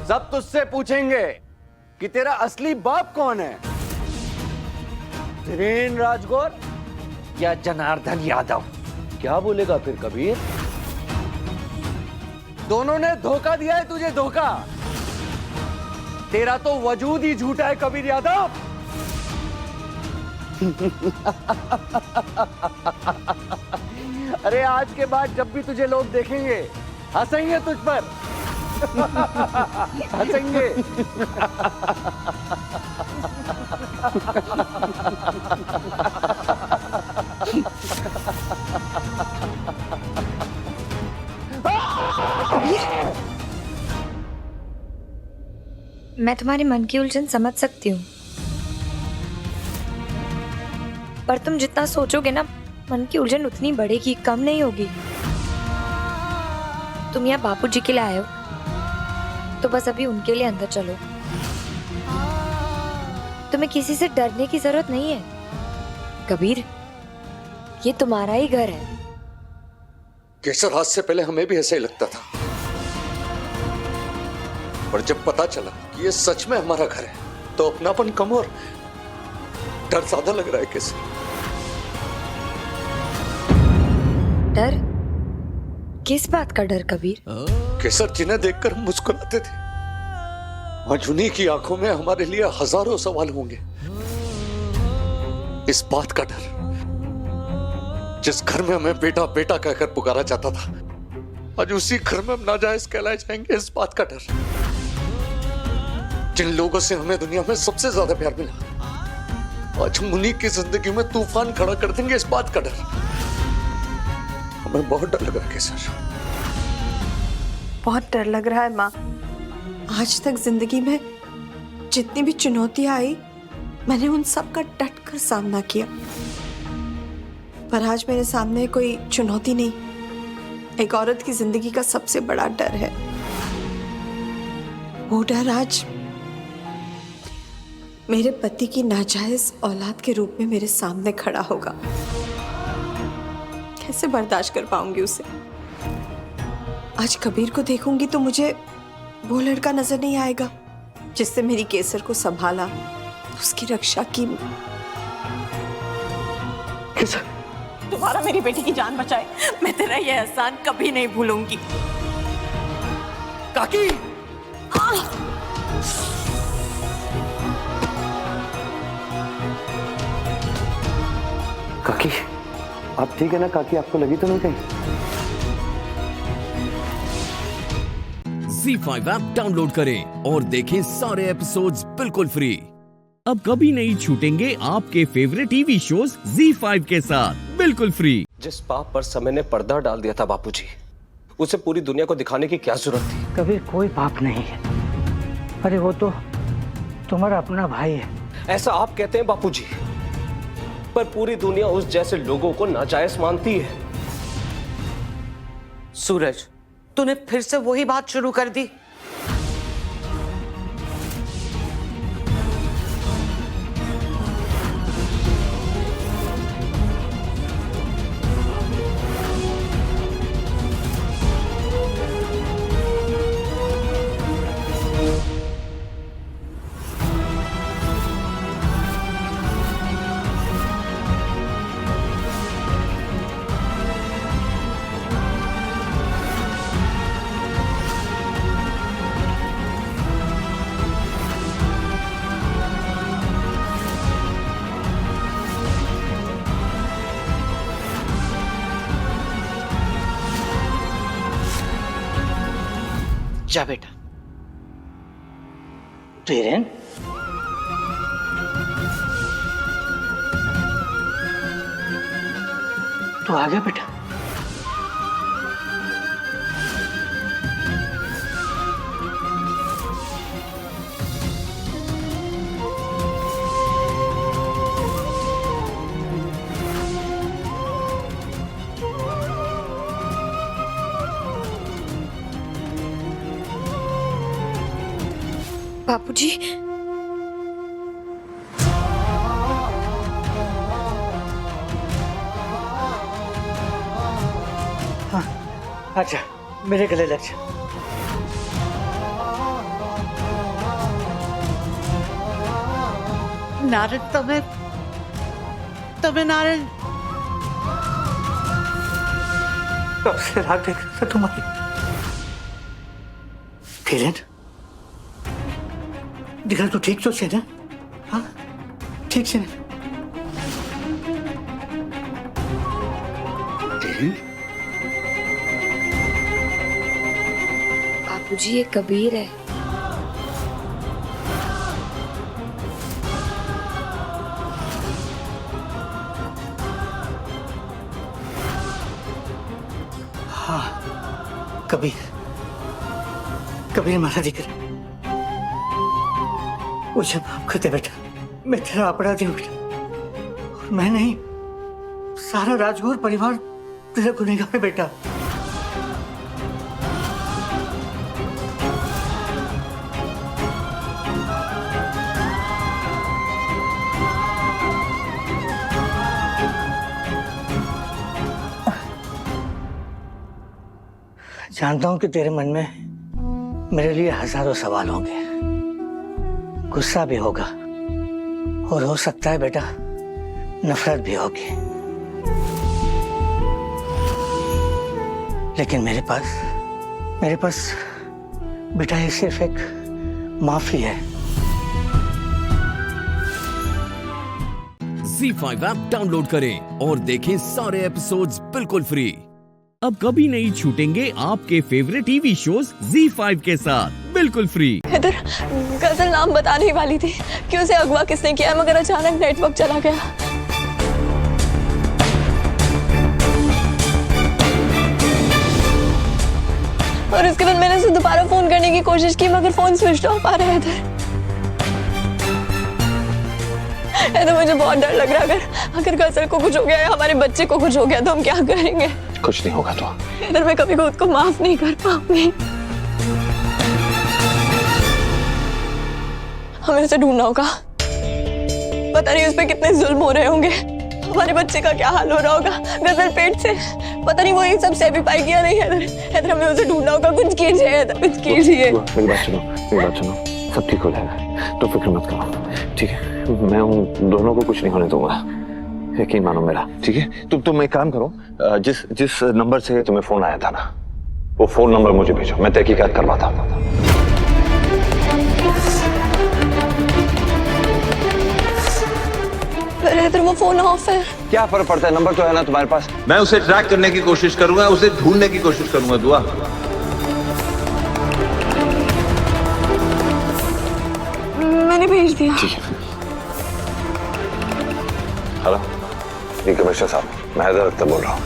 सब तुझसे पूछेंगे कि तेरा असली बाप कौन है, धीरेन राजगौर या जनार्दन यादव? क्या बोलेगा फिर कबीर? दोनों ने धोखा दिया है तुझे, धोखा। तेरा तो वजूद ही झूठा है कबीर यादव। अरे आज के बाद जब भी तुझे लोग देखेंगे हंसेंगे तुझ पर। हंसेंगे। मैं तुम्हारी मन की उलझन समझ सकती हूँ, पर तुम जितना सोचोगे ना, मन की उलझन उतनी बढ़ेगी, कम नहीं होगी। तुम यहाँ बापूजी के लिए आए हो, तो बस अभी उनके लिए अंदर चलो। तुम्हें किसी से डरने की जरूरत नहीं है कबीर, ये तुम्हारा ही घर है। केसर, आज से पहले हमें भी ऐसा ही लगता था, पर जब पता चला कि ये सच में हमारा घर है तो अपनापन कम और डर ज्यादा लग रहा है। केसर, डर? किस बात का डर कबीर? केसर, जिन्हें देखकर हम मुस्कुराते थे, आज उन्हीं की आंखों में हमारे लिए हजारों सवाल होंगे। इस बात का डर, जिस घर में हमें बेटा बेटा कहकर पुकारा जाता था, आज उसी घर में हम नाजायज कहलाए जाएंगे। इस बात का डर, जिन लोगों से हमें दुनिया में सबसे ज्यादा प्यार मिला, आज हम उन्हीं की जिंदगी में तूफान खड़ा कर देंगे। इस बात का डर हमें बहुत डर लग रहा है केसर। बहुत डर लग रहा है माँ। आज तक जिंदगी में जितनी भी चुनौतियां आई, मैंने उन सब का डट कर सामना किया, पर आज मेरे सामने कोई चुनौती नहीं, एक औरत की जिंदगी का सबसे बड़ा डर है। वो डर आज मेरे पति की नाजायज औलाद के रूप में मेरे सामने खड़ा होगा। कैसे बर्दाश्त कर पाऊंगी उसे? आज कबीर को देखूंगी तो मुझे वो लड़का नजर नहीं आएगा जिससे मेरी केसर को संभाला, उसकी रक्षा की। केसर, तुम्हारा मेरी बेटी की जान बचाए, मैं तेरा ये एहसान कभी नहीं भूलूंगी। काकी! काकी, आप ठीक है ना? काकी, आपको लगी तो नहीं कहीं? ZEE5 ऐप डाउनलोड करें और देखें सारे एपिसोड्स बिल्कुल फ्री। अब कभी नहीं छूटेंगे आपके फेवरेट टीवी शोज ZEE5 के साथ बिल्कुल फ्री। जिस पाप पर समय ने पर्दा डाल दिया था बापूजी, उसे पूरी दुनिया को दिखाने की क्या जरूरत थी? कबीर, कोई पाप नहीं है। अरे वो तो तुम्हारा अपना भाई है। ऐसा आप कहते हैं बापूजी, पर पूरी दुनिया उस जैसे लोगों को नाजायज मानती है। सूरज, तूने फिर से वही बात शुरू कर दी। जा बेटा। धीरेन, तू आ गया बेटा? बापूजी, हाँ, अच्छा मेरे गले लग जा। નારણ તમે નારણ कब से रात देख रहा था तुम्हारी। किरण दिखा तो ठीक तो से ना, हाँ ठीक से ना। बापूजी ये कबीर है। हाँ कबीर, कबीर हमारा जिक्र मुझे माफ कर दे बेटा, मैं तेरा अपराधी हूँ बेटा, और मैं नहीं सारा राजगौर परिवार तेरा गुनहगार है बेटा। जानता हूं कि तेरे मन में मेरे लिए हजारों सवाल होंगे, गुस्सा भी होगा और हो सकता है बेटा नफरत भी होगी, लेकिन मेरे पास बेटा ये सिर्फ एक माफी है। ZEE5 ऐप डाउनलोड करें और देखें सारे एपिसोड्स बिल्कुल फ्री। अब कभी नहीं छूटेंगे आपके फेवरेट टीवी शोज ZEE5 के साथ बिल्कुल फ्री। इधर गजल नाम बताने ही वाली थी कि उसे अगवा किसने किया, मगर अचानक नेटवर्क चला गया। और उसके बाद मैंने उसे दोबारा फोन करने की कोशिश की, मगर फोन स्विच ऑफ आ रहा है। इधर मुझे बहुत डर लग रहा है, अगर गजल को कुछ हो गया या हमारे बच्चे को कुछ हो गया तो हम क्या करेंगे। कुछ नहीं होगा तो। इधर मैं कभी खुद को माफ नहीं कर पाऊंगी। हमें उसे ढूंढना होगा, पता नहीं उस पर कितने जुल्म हो रहे होंगे, हमारे बच्चे का क्या हाल हो रहा होगा गजल पेट से, पता नहीं वो ये सब सह भी पाएगी या नहीं। इधर हमें उसे ढूंढना होगा, कुछ कीजिए, कुछ कीजिए। मेरी बात सुनो, सब ठीक हो जाएगा, तो फिक्र मत करो, ठीक है। मैं उन दोनों को कुछ नहीं होने दूंगा, यकीन मानो मेरा, ठीक है। तुम एक काम करो, जिस नंबर से तुम्हें फोन आया था ना, वो फोन नंबर मुझे भेजो, मैं तहकीकात करवाता हूँ। इधर वो फोन ऑफ है। क्या फर्क पड़ता है, नंबर तो है ना तुम्हारे पास। मैं उसे ट्रैक करने की कोशिश करूंगा, उसे ढूंढने की कोशिश करूंगा। दुआ मैंने भेज दिया। ठीक है। हेलो, जी कमिश्नर साहब, मैं हैदर अख्तर बोल रहा हूँ।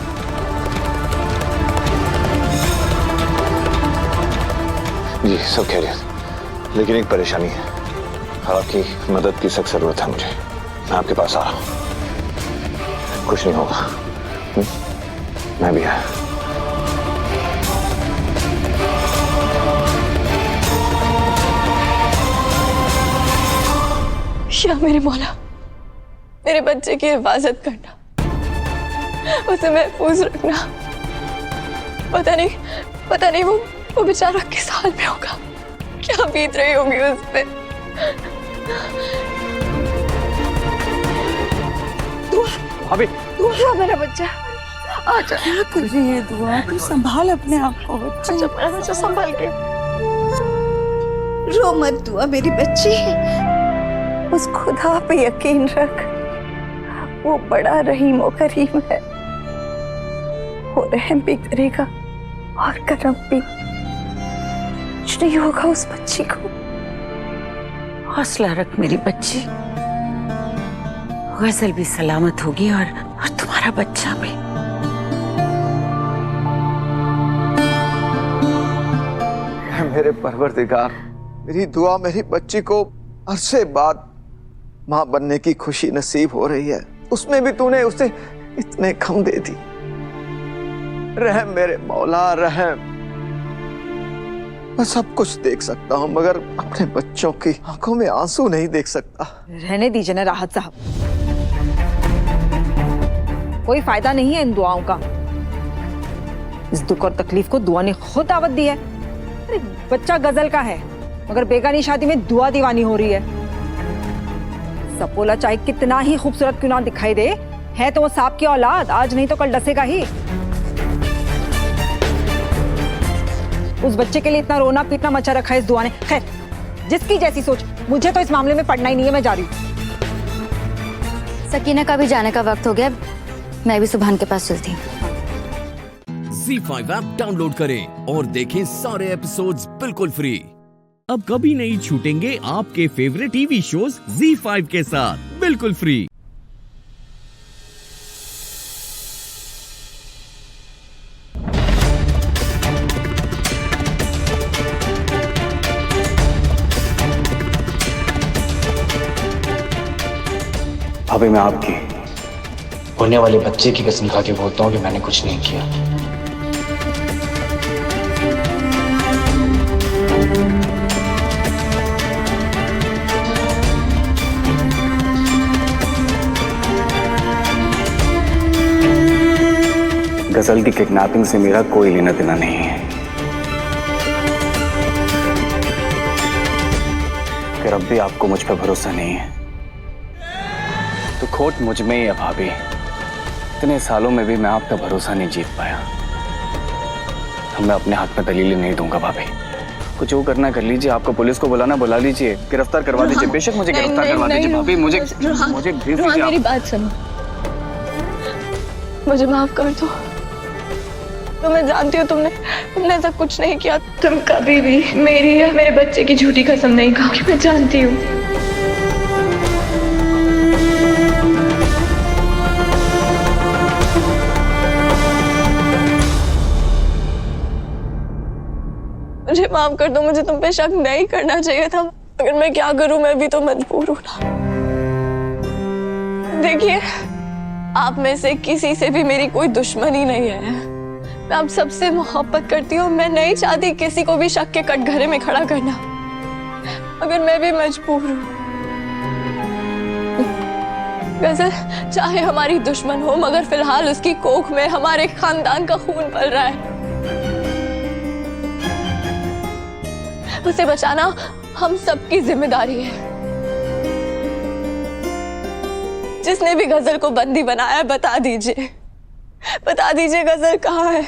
जी सब खैरियत, लेकिन एक परेशानी है, आपकी मदद की सख्त जरूरत है मुझे। मैं आपके पास आ रहा हूँ, कुछ नहीं होगा, मैं भी आया। या मेरे मौला, मेरे बच्चे की हिफाजत करना, उसे महफूज रखना। पता नहीं वो बेचारा किस हाल में होगा, क्या बीत रही होगी उस पे। भाभी, दुआ मेरा बच्चा, आजा। क्या कर रही है दुआ, तू संभाल अपने आप को बच्चा। अच्छा मेरा बच्चा संभाल के। रो मत दुआ मेरी बच्ची, उस खुदा पे यकीन रख, वो बड़ा रहीम और करीम है, वो रहम भी करेगा और करम भी। कुछ नहीं होगा उस बच्ची को। हौसला रख मेरी बच्ची, गजल भी सलामत होगी और तुम्हारा बच्चा भी। मेरे परवरदिगार, मेरी दुआ मेरी बच्ची को अरसे बाद माँ बनने की खुशी नसीब हो रही है, उसमें भी तूने उसे इतने कम दे दी। रहम मेरे मौला, रहम। मैं सब कुछ देख सकता हूँ, मगर अपने बच्चों की आंखों में आंसू नहीं देख सकता। रहने दीजिए ना राहत साहब, कोई फायदा नहीं है इन दुआओं का। इस दुख और तकलीफ को दुआ ने खुद दावत दी है। अरे बच्चा गजल का है, मगर बेगानी शादी में दुआ दीवानी हो रही है। सपोला चाहे कितना ही खूबसूरत क्यों ना दिखाई दे, है तो वो सांप की औलाद, आज नहीं तो कल डसेगा ही। उस बच्चे के लिए इतना रोना पीटना मचा रखा है इस दुआ ने। खैर, जिसकी जैसी सोच, मुझे तो इस मामले में पढ़ना ही नहीं है, मैं जा रही हूँ। सकीना का भी जाने का वक्त हो गया, मैं भी सुभान के पास चलती हूँ। ZEE5 ऐप डाउनलोड करें और देखें सारे एपिसोड्स बिल्कुल फ्री। अब कभी नहीं छूटेंगे आपके फेवरेट टीवी शोज ZEE5 के साथ बिल्कुल फ्री। भाभी मैं आपकी होने वाले बच्चे की कसम खा के बोलता हूँ कि मैंने कुछ नहीं किया। गजल की किडनैपिंग से मेरा कोई लेना देना नहीं है। अगर अब भी आपको मुझ पर भरोसा नहीं है तो खोट मुझ में ही है भाभी। इतने सालों में भी मैं आपका भरोसा नहीं जीत पाया। अब मैं अपने हाथ में दलीलें नहीं दूंगा भाभी। कुछ जो करना कर लीजिए, आपको पुलिस को बुलाना बुला लीजिए, गिरफ्तार करवा दीजिए, बेशक मुझे गिरफ्तार करवा दीजिए भाभी। मुझे भेज दीजिए। मेरी बात सुनो, मुझे माफ कर दो। तो मैं जानती हूँ तुमने ऐसा कुछ नहीं किया। तुम कभी भी मेरी या मेरे बच्चे की झूठी कसम नहीं खाओगी, मैं जानती हूँ। मुझे माफ कर दो, मुझे तुम पे शक नहीं करना चाहिए था, अगर मैं क्या करूं, मैं भी तो मजबूर हूं ना। देखिए, आप में से किसी से भी मेरी कोई दुश्मनी नहीं है। मैं आप सबसे मोहब्बत करती हूँ। मैं नहीं चाहती किसी को भी शक के कटघरे में खड़ा करना, मगर मैं भी मजबूर हूँ। गजल चाहे हमारी दुश्मन हो, मगर फिलहाल उसकी कोख में हमारे खानदान का खून पल रहा है। उसे बचाना हम सबकी जिम्मेदारी है। जिसने भी गजल को बंदी बनाया, बता दीजिए गजल कहाँ है।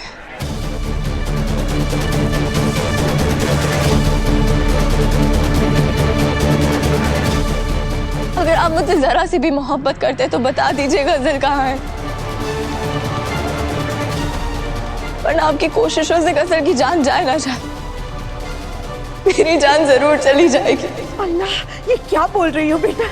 अगर आप मुझसे जरा सी भी मोहब्बत करते तो बता दीजिए गजल कहाँ है, वरना आपकी कोशिशों से गजल की जान जाए ना जाए, मेरी जान जरूर चली जाएगी। अल्लाह, ये क्या बोल रही हो बेटा?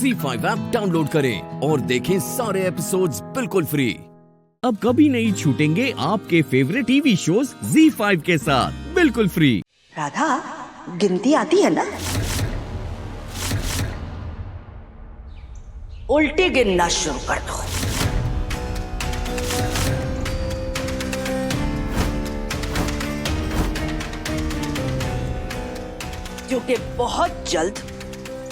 ZEE5 ऐप डाउनलोड करें और देखें सारे एपिसोड्स बिल्कुल फ्री। अब कभी नहीं छूटेंगे आपके फेवरेट टीवी शोज ZEE5 के साथ बिल्कुल फ्री। राधा, गिनती आती है ना? उल्टी गिनना शुरू कर दो। क्योंकि बहुत जल्द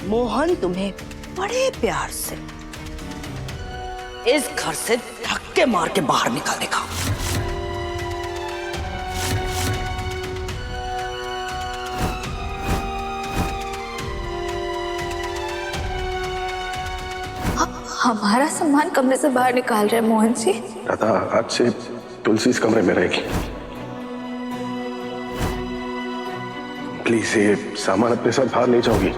मोहन तुम्हें बड़े प्यार से इस घर से धक्के मार के बाहर निकाल देगा। हमारा सामान कमरे से बाहर निकाल रहे हैं मोहन जी। राधा, आज से तुलसी इस कमरे में रहेगी। प्लीज ये सामान अपने साथ बाहर ले जाओगी।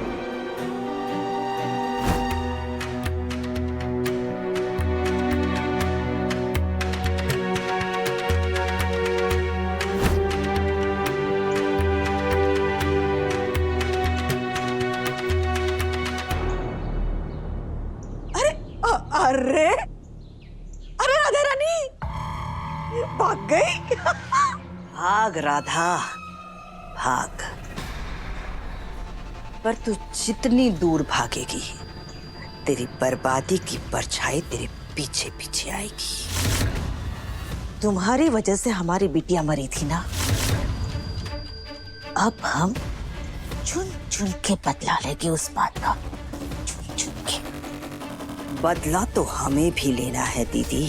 अरे भाग गई। भाग राधा भाग, पर तू जितनी दूर भागेगी तेरी बर्बादी की परछाई तेरे पीछे पीछे आएगी। तुम्हारी वजह से हमारी बिटिया मरी थी ना, अब हम चुन चुन के बदला लेंगे उस बात का, चुन चुन के। बदला तो हमें भी लेना है दीदी।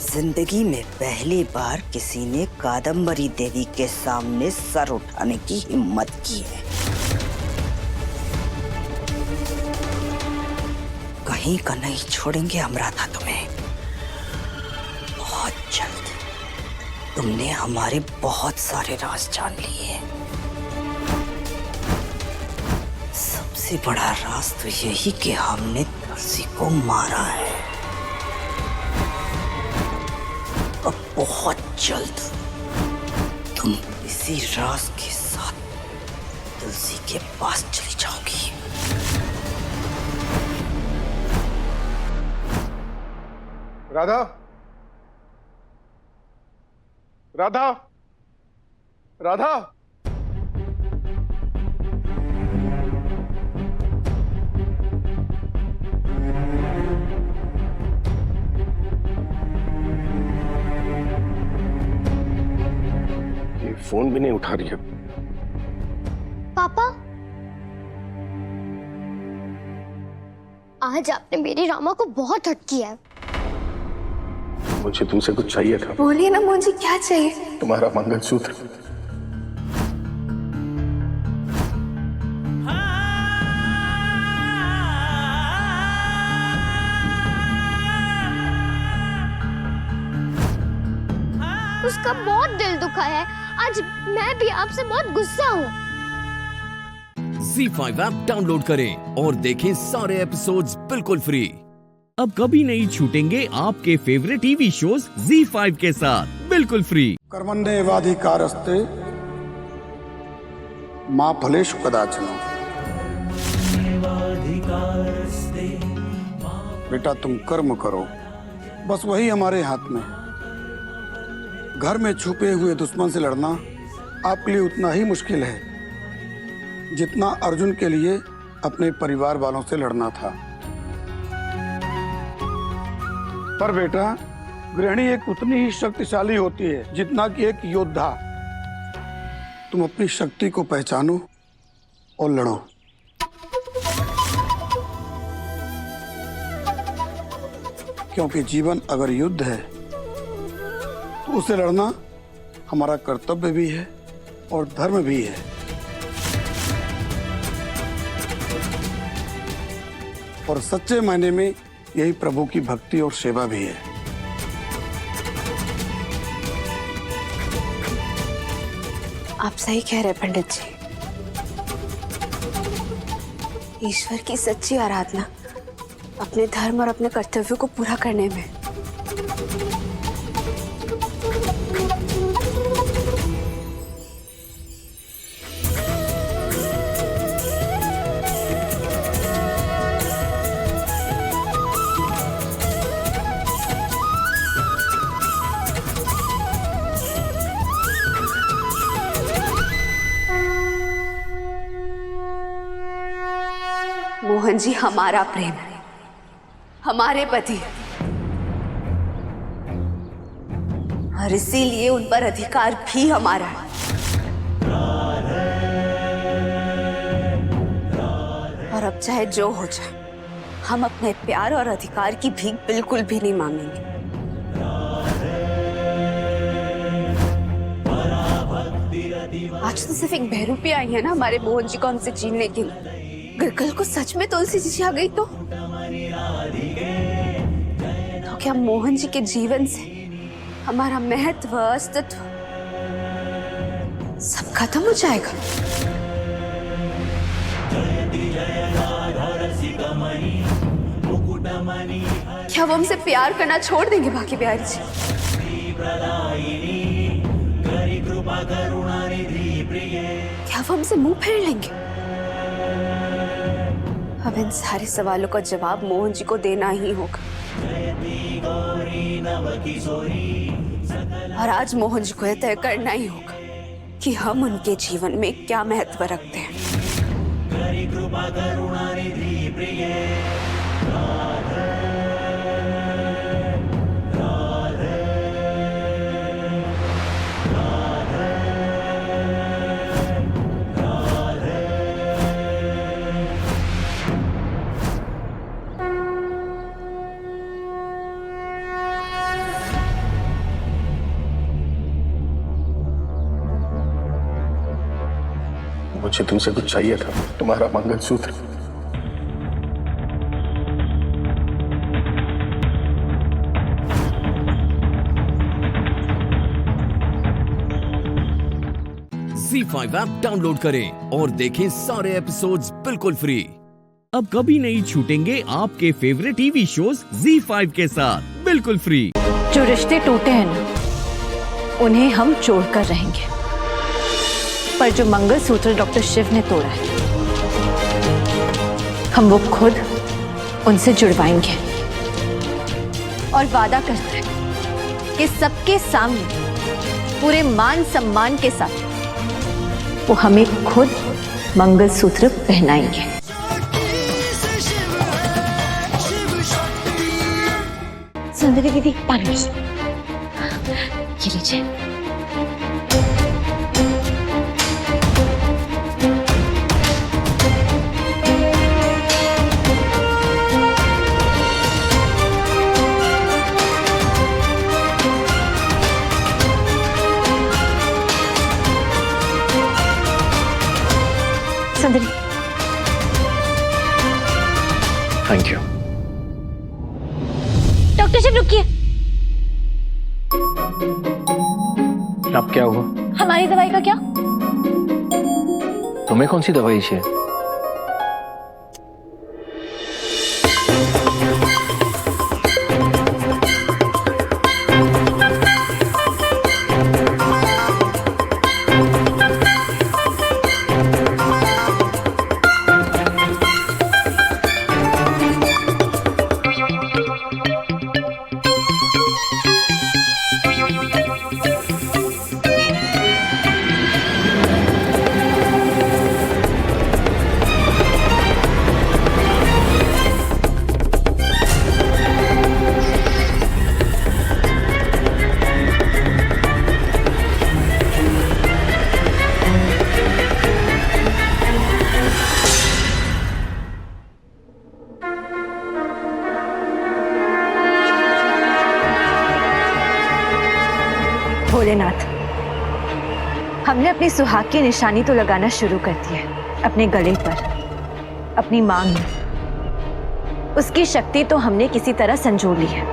जिंदगी में पहली बार किसी ने कादम्बरी देवी के सामने सर उठाने की हिम्मत की है। कहीं का नहीं छोड़ेंगे हम राधा तुम्हें। बहुत जल्द तुमने हमारे बहुत सारे राज जान लिए। सबसे बड़ा राज तो यही कि हमने तुलसी को मारा है। अब बहुत जल्द तुम इसी राज के साथ तुलसी के पास चली जाओगी। राधा, राधा, राधा, ये फोन भी नहीं उठा रही है। पापा, आज आपने मेरी रामा को बहुत हट किया है। मुझे तुमसे कुछ चाहिए था। बोलिए ना मुझे क्या चाहिए? तुम्हारा मंगलसूत्र। उसका बहुत दिल दुखा है। आज मैं भी आपसे बहुत गुस्सा हूँ। ZEE5 ऐप डाउनलोड करें और देखें सारे एपिसोड्स बिल्कुल फ्री। अब कभी नहीं छूटेंगे आपके फेवरेट टीवी शोज ZEE5 के साथ बिल्कुल फ्री। कर्मण्ये वाधिकारस्ते मां फलेषु कदाचन। बेटा तुम कर्म करो, बस वही हमारे हाथ में है। घर में छुपे हुए दुश्मन से लड़ना आपके लिए उतना ही मुश्किल है जितना अर्जुन के लिए अपने परिवार वालों से लड़ना था। पर बेटा, गृहिणी एक उतनी ही शक्तिशाली होती है जितना कि एक योद्धा। तुम अपनी शक्ति को पहचानो और लड़ो। क्योंकि जीवन अगर युद्ध है तो उसे लड़ना हमारा कर्तव्य भी है और धर्म भी है। और सच्चे मायने में यही प्रभु की भक्ति और सेवा भी है। आप सही कह रहे पंडित जी। ईश्वर की सच्ची आराधना अपने धर्म और अपने कर्तव्यों को पूरा करने में। मोहन जी हमारा प्रेम है, हमारे पति, और इसीलिए उन पर अधिकार भी हमारा है। और अब चाहे जो हो जाए, हम अपने प्यार और अधिकार की भीख बिल्कुल भी नहीं मांगेंगे। आज तो सिर्फ एक बहरूपी आई है ना हमारे मोहन जी को हमसे छीनने के लिए। अगर कल को सच में तुलसी जी आ गई तो क्या मोहन जी के जीवन से हमारा महत्व, अस्तित्व सब खत्म हो जाएगा? क्या वो हमसे प्यार करना छोड़ देंगे बाकी बिहारी जी? क्या वो हमसे मुंह फेर लेंगे? अब इन सारे सवालों का जवाब मोहन जी को देना ही होगा। और आज मोहन जी को यह तय करना ही होगा कि हम उनके जीवन में क्या महत्व रखते हैं। मुझे तुमसे कुछ चाहिए था, तुम्हारा मंगलसूत्र। ZEE5 ऐप डाउनलोड करें और देखें सारे एपिसोड्स बिल्कुल फ्री। अब कभी नहीं छूटेंगे आपके फेवरेट टीवी शोज ZEE5 के साथ बिल्कुल फ्री। जो रिश्ते टूटे हैं ना, उन्हें हम जोड़ कर रहेंगे, पर जो मंगलसूत्र डॉक्टर शिव ने तोड़ा है, हम वो खुद उनसे जुड़वाएंगे। और वादा करते हैं कि सबके सामने पूरे मान सम्मान के साथ वो हमें खुद मंगलसूत्र पहनाएंगे। सुंदरी दीदी, पानी ये लीजिए। सुंदरी, थैंक यू। डॉक्टर शिव रुकिए। अब क्या हुआ? हमारी दवाई का क्या? तुम्हें कौन सी दवाई चाहिए? भोलेनाथ, हमने अपनी सुहाग की निशानी तो लगाना शुरू कर दी है, अपने गले पर, अपनी मांग में। उसकी शक्ति तो हमने किसी तरह संजो ली है,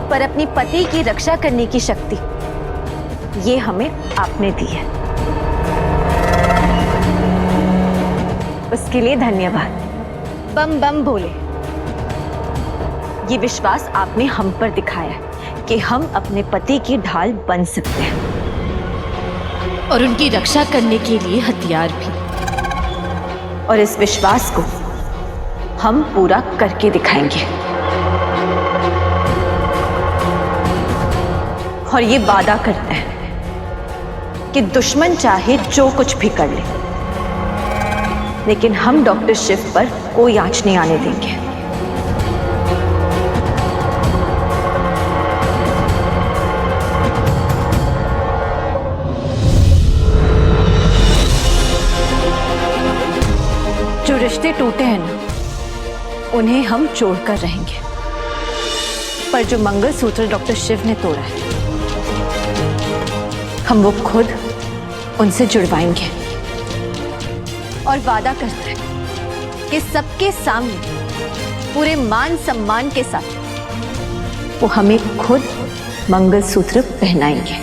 पर अपनी पति की रक्षा करने की शक्ति ये हमें आपने दी है। उसके लिए धन्यवाद। बम बम भोले। ये विश्वास आपने हम पर दिखाया है कि हम अपने पति की ढाल बन सकते हैं और उनकी रक्षा करने के लिए हथियार भी। और इस विश्वास को हम पूरा करके दिखाएंगे। और ये वादा करते हैं कि दुश्मन चाहे जो कुछ भी कर ले, लेकिन हम डॉक्टर शिव पर कोई आंच नहीं आने देंगे। जो रिश्ते टूटे हैं ना, उन्हें हम जोड़ कर रहेंगे, पर जो मंगलसूत्र डॉक्टर शिव ने तोड़ा है, हम वो खुद उनसे जुड़वाएंगे। और वादा करते हैं कि सबके सामने पूरे मान सम्मान के साथ वो हमें खुद मंगलसूत्र पहनाएंगे।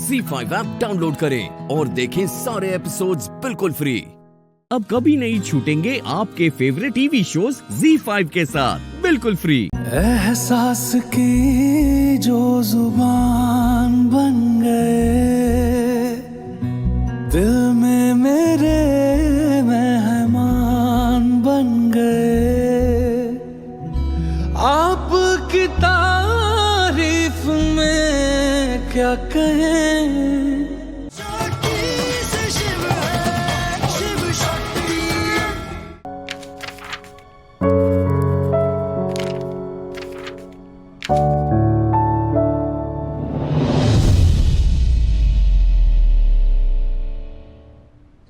ZEE5 ऐप डाउनलोड करें और देखें सारे एपिसोड्स बिल्कुल फ्री। अब कभी नहीं छूटेंगे आपके फेवरेट टीवी शोज ZEE5 के साथ बिल्कुल फ्री। एहसास की जो जुबान बन गए, दिल में मेरे मेहमान गए, आपकी तारीफ में क्या कहें।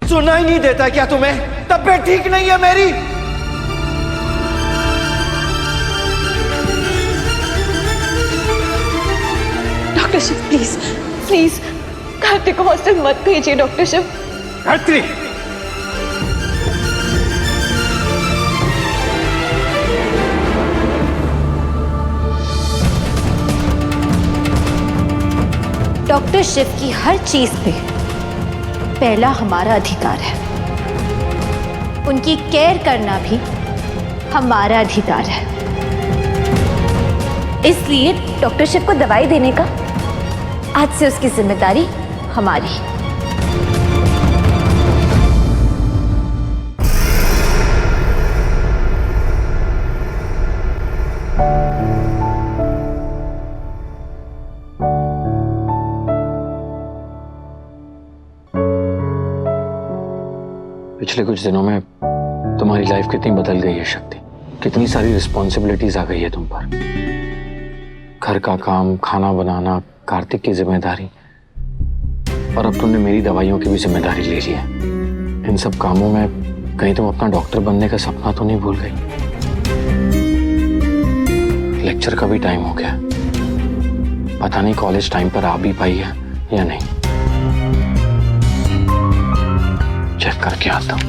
सुनाई नहीं देता क्या तुम्हें? तबीयत ठीक नहीं है मेरी। Doctor Shiv please please Kartik को हॉस्टल मत भेजिए डॉक्टर शिव। गायत्री, डॉक्टर शिव की हर चीज पे पहला हमारा अधिकार है, उनकी केयर करना भी हमारा अधिकार है। इसलिए डॉक्टर शिव को दवाई देने का आज से उसकी जिम्मेदारी हमारी। पिछले कुछ दिनों में तुम्हारी लाइफ कितनी बदल गई है शक्ति, कितनी सारी रिस्पॉन्सिबिलिटीज आ गई है तुम पर। घर का काम, खाना बनाना, कार्तिक की जिम्मेदारी, और अब तुमने मेरी दवाइयों की भी जिम्मेदारी ले ली है। इन सब कामों में कहीं तुम अपना डॉक्टर बनने का सपना तो नहीं भूल गई? लेक्चर का भी टाइम हो गया, पता नहीं कॉलेज टाइम पर आ भी पाई है या नहीं। चेक करके आता हूँ।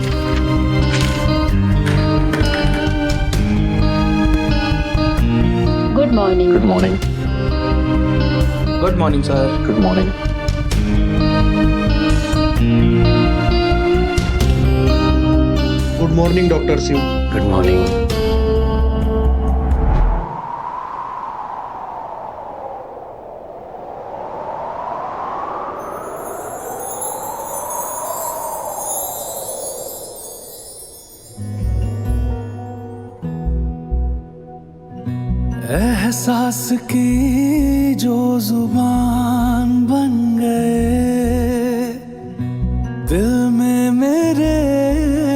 Good morning. Good morning. Good morning sir. Good morning. Good morning doctor Shiv. Good morning. एहसास की जो जुबान बन गए, दिल में मेरे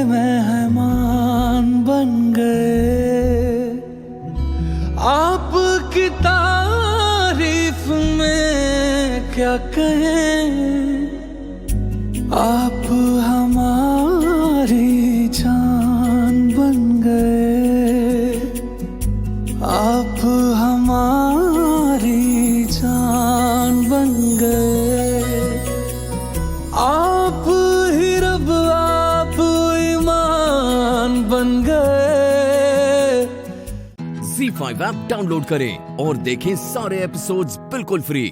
मेहमान बन गए। आपकी तारीफ में क्या कहें, आप हमारी जान बन गए, आप हमारी जान बन गए। आप ही रब, आप ईमान बन गए। ZEE5 ऐप डाउनलोड करें और देखें सारे एपिसोड्स बिल्कुल फ्री।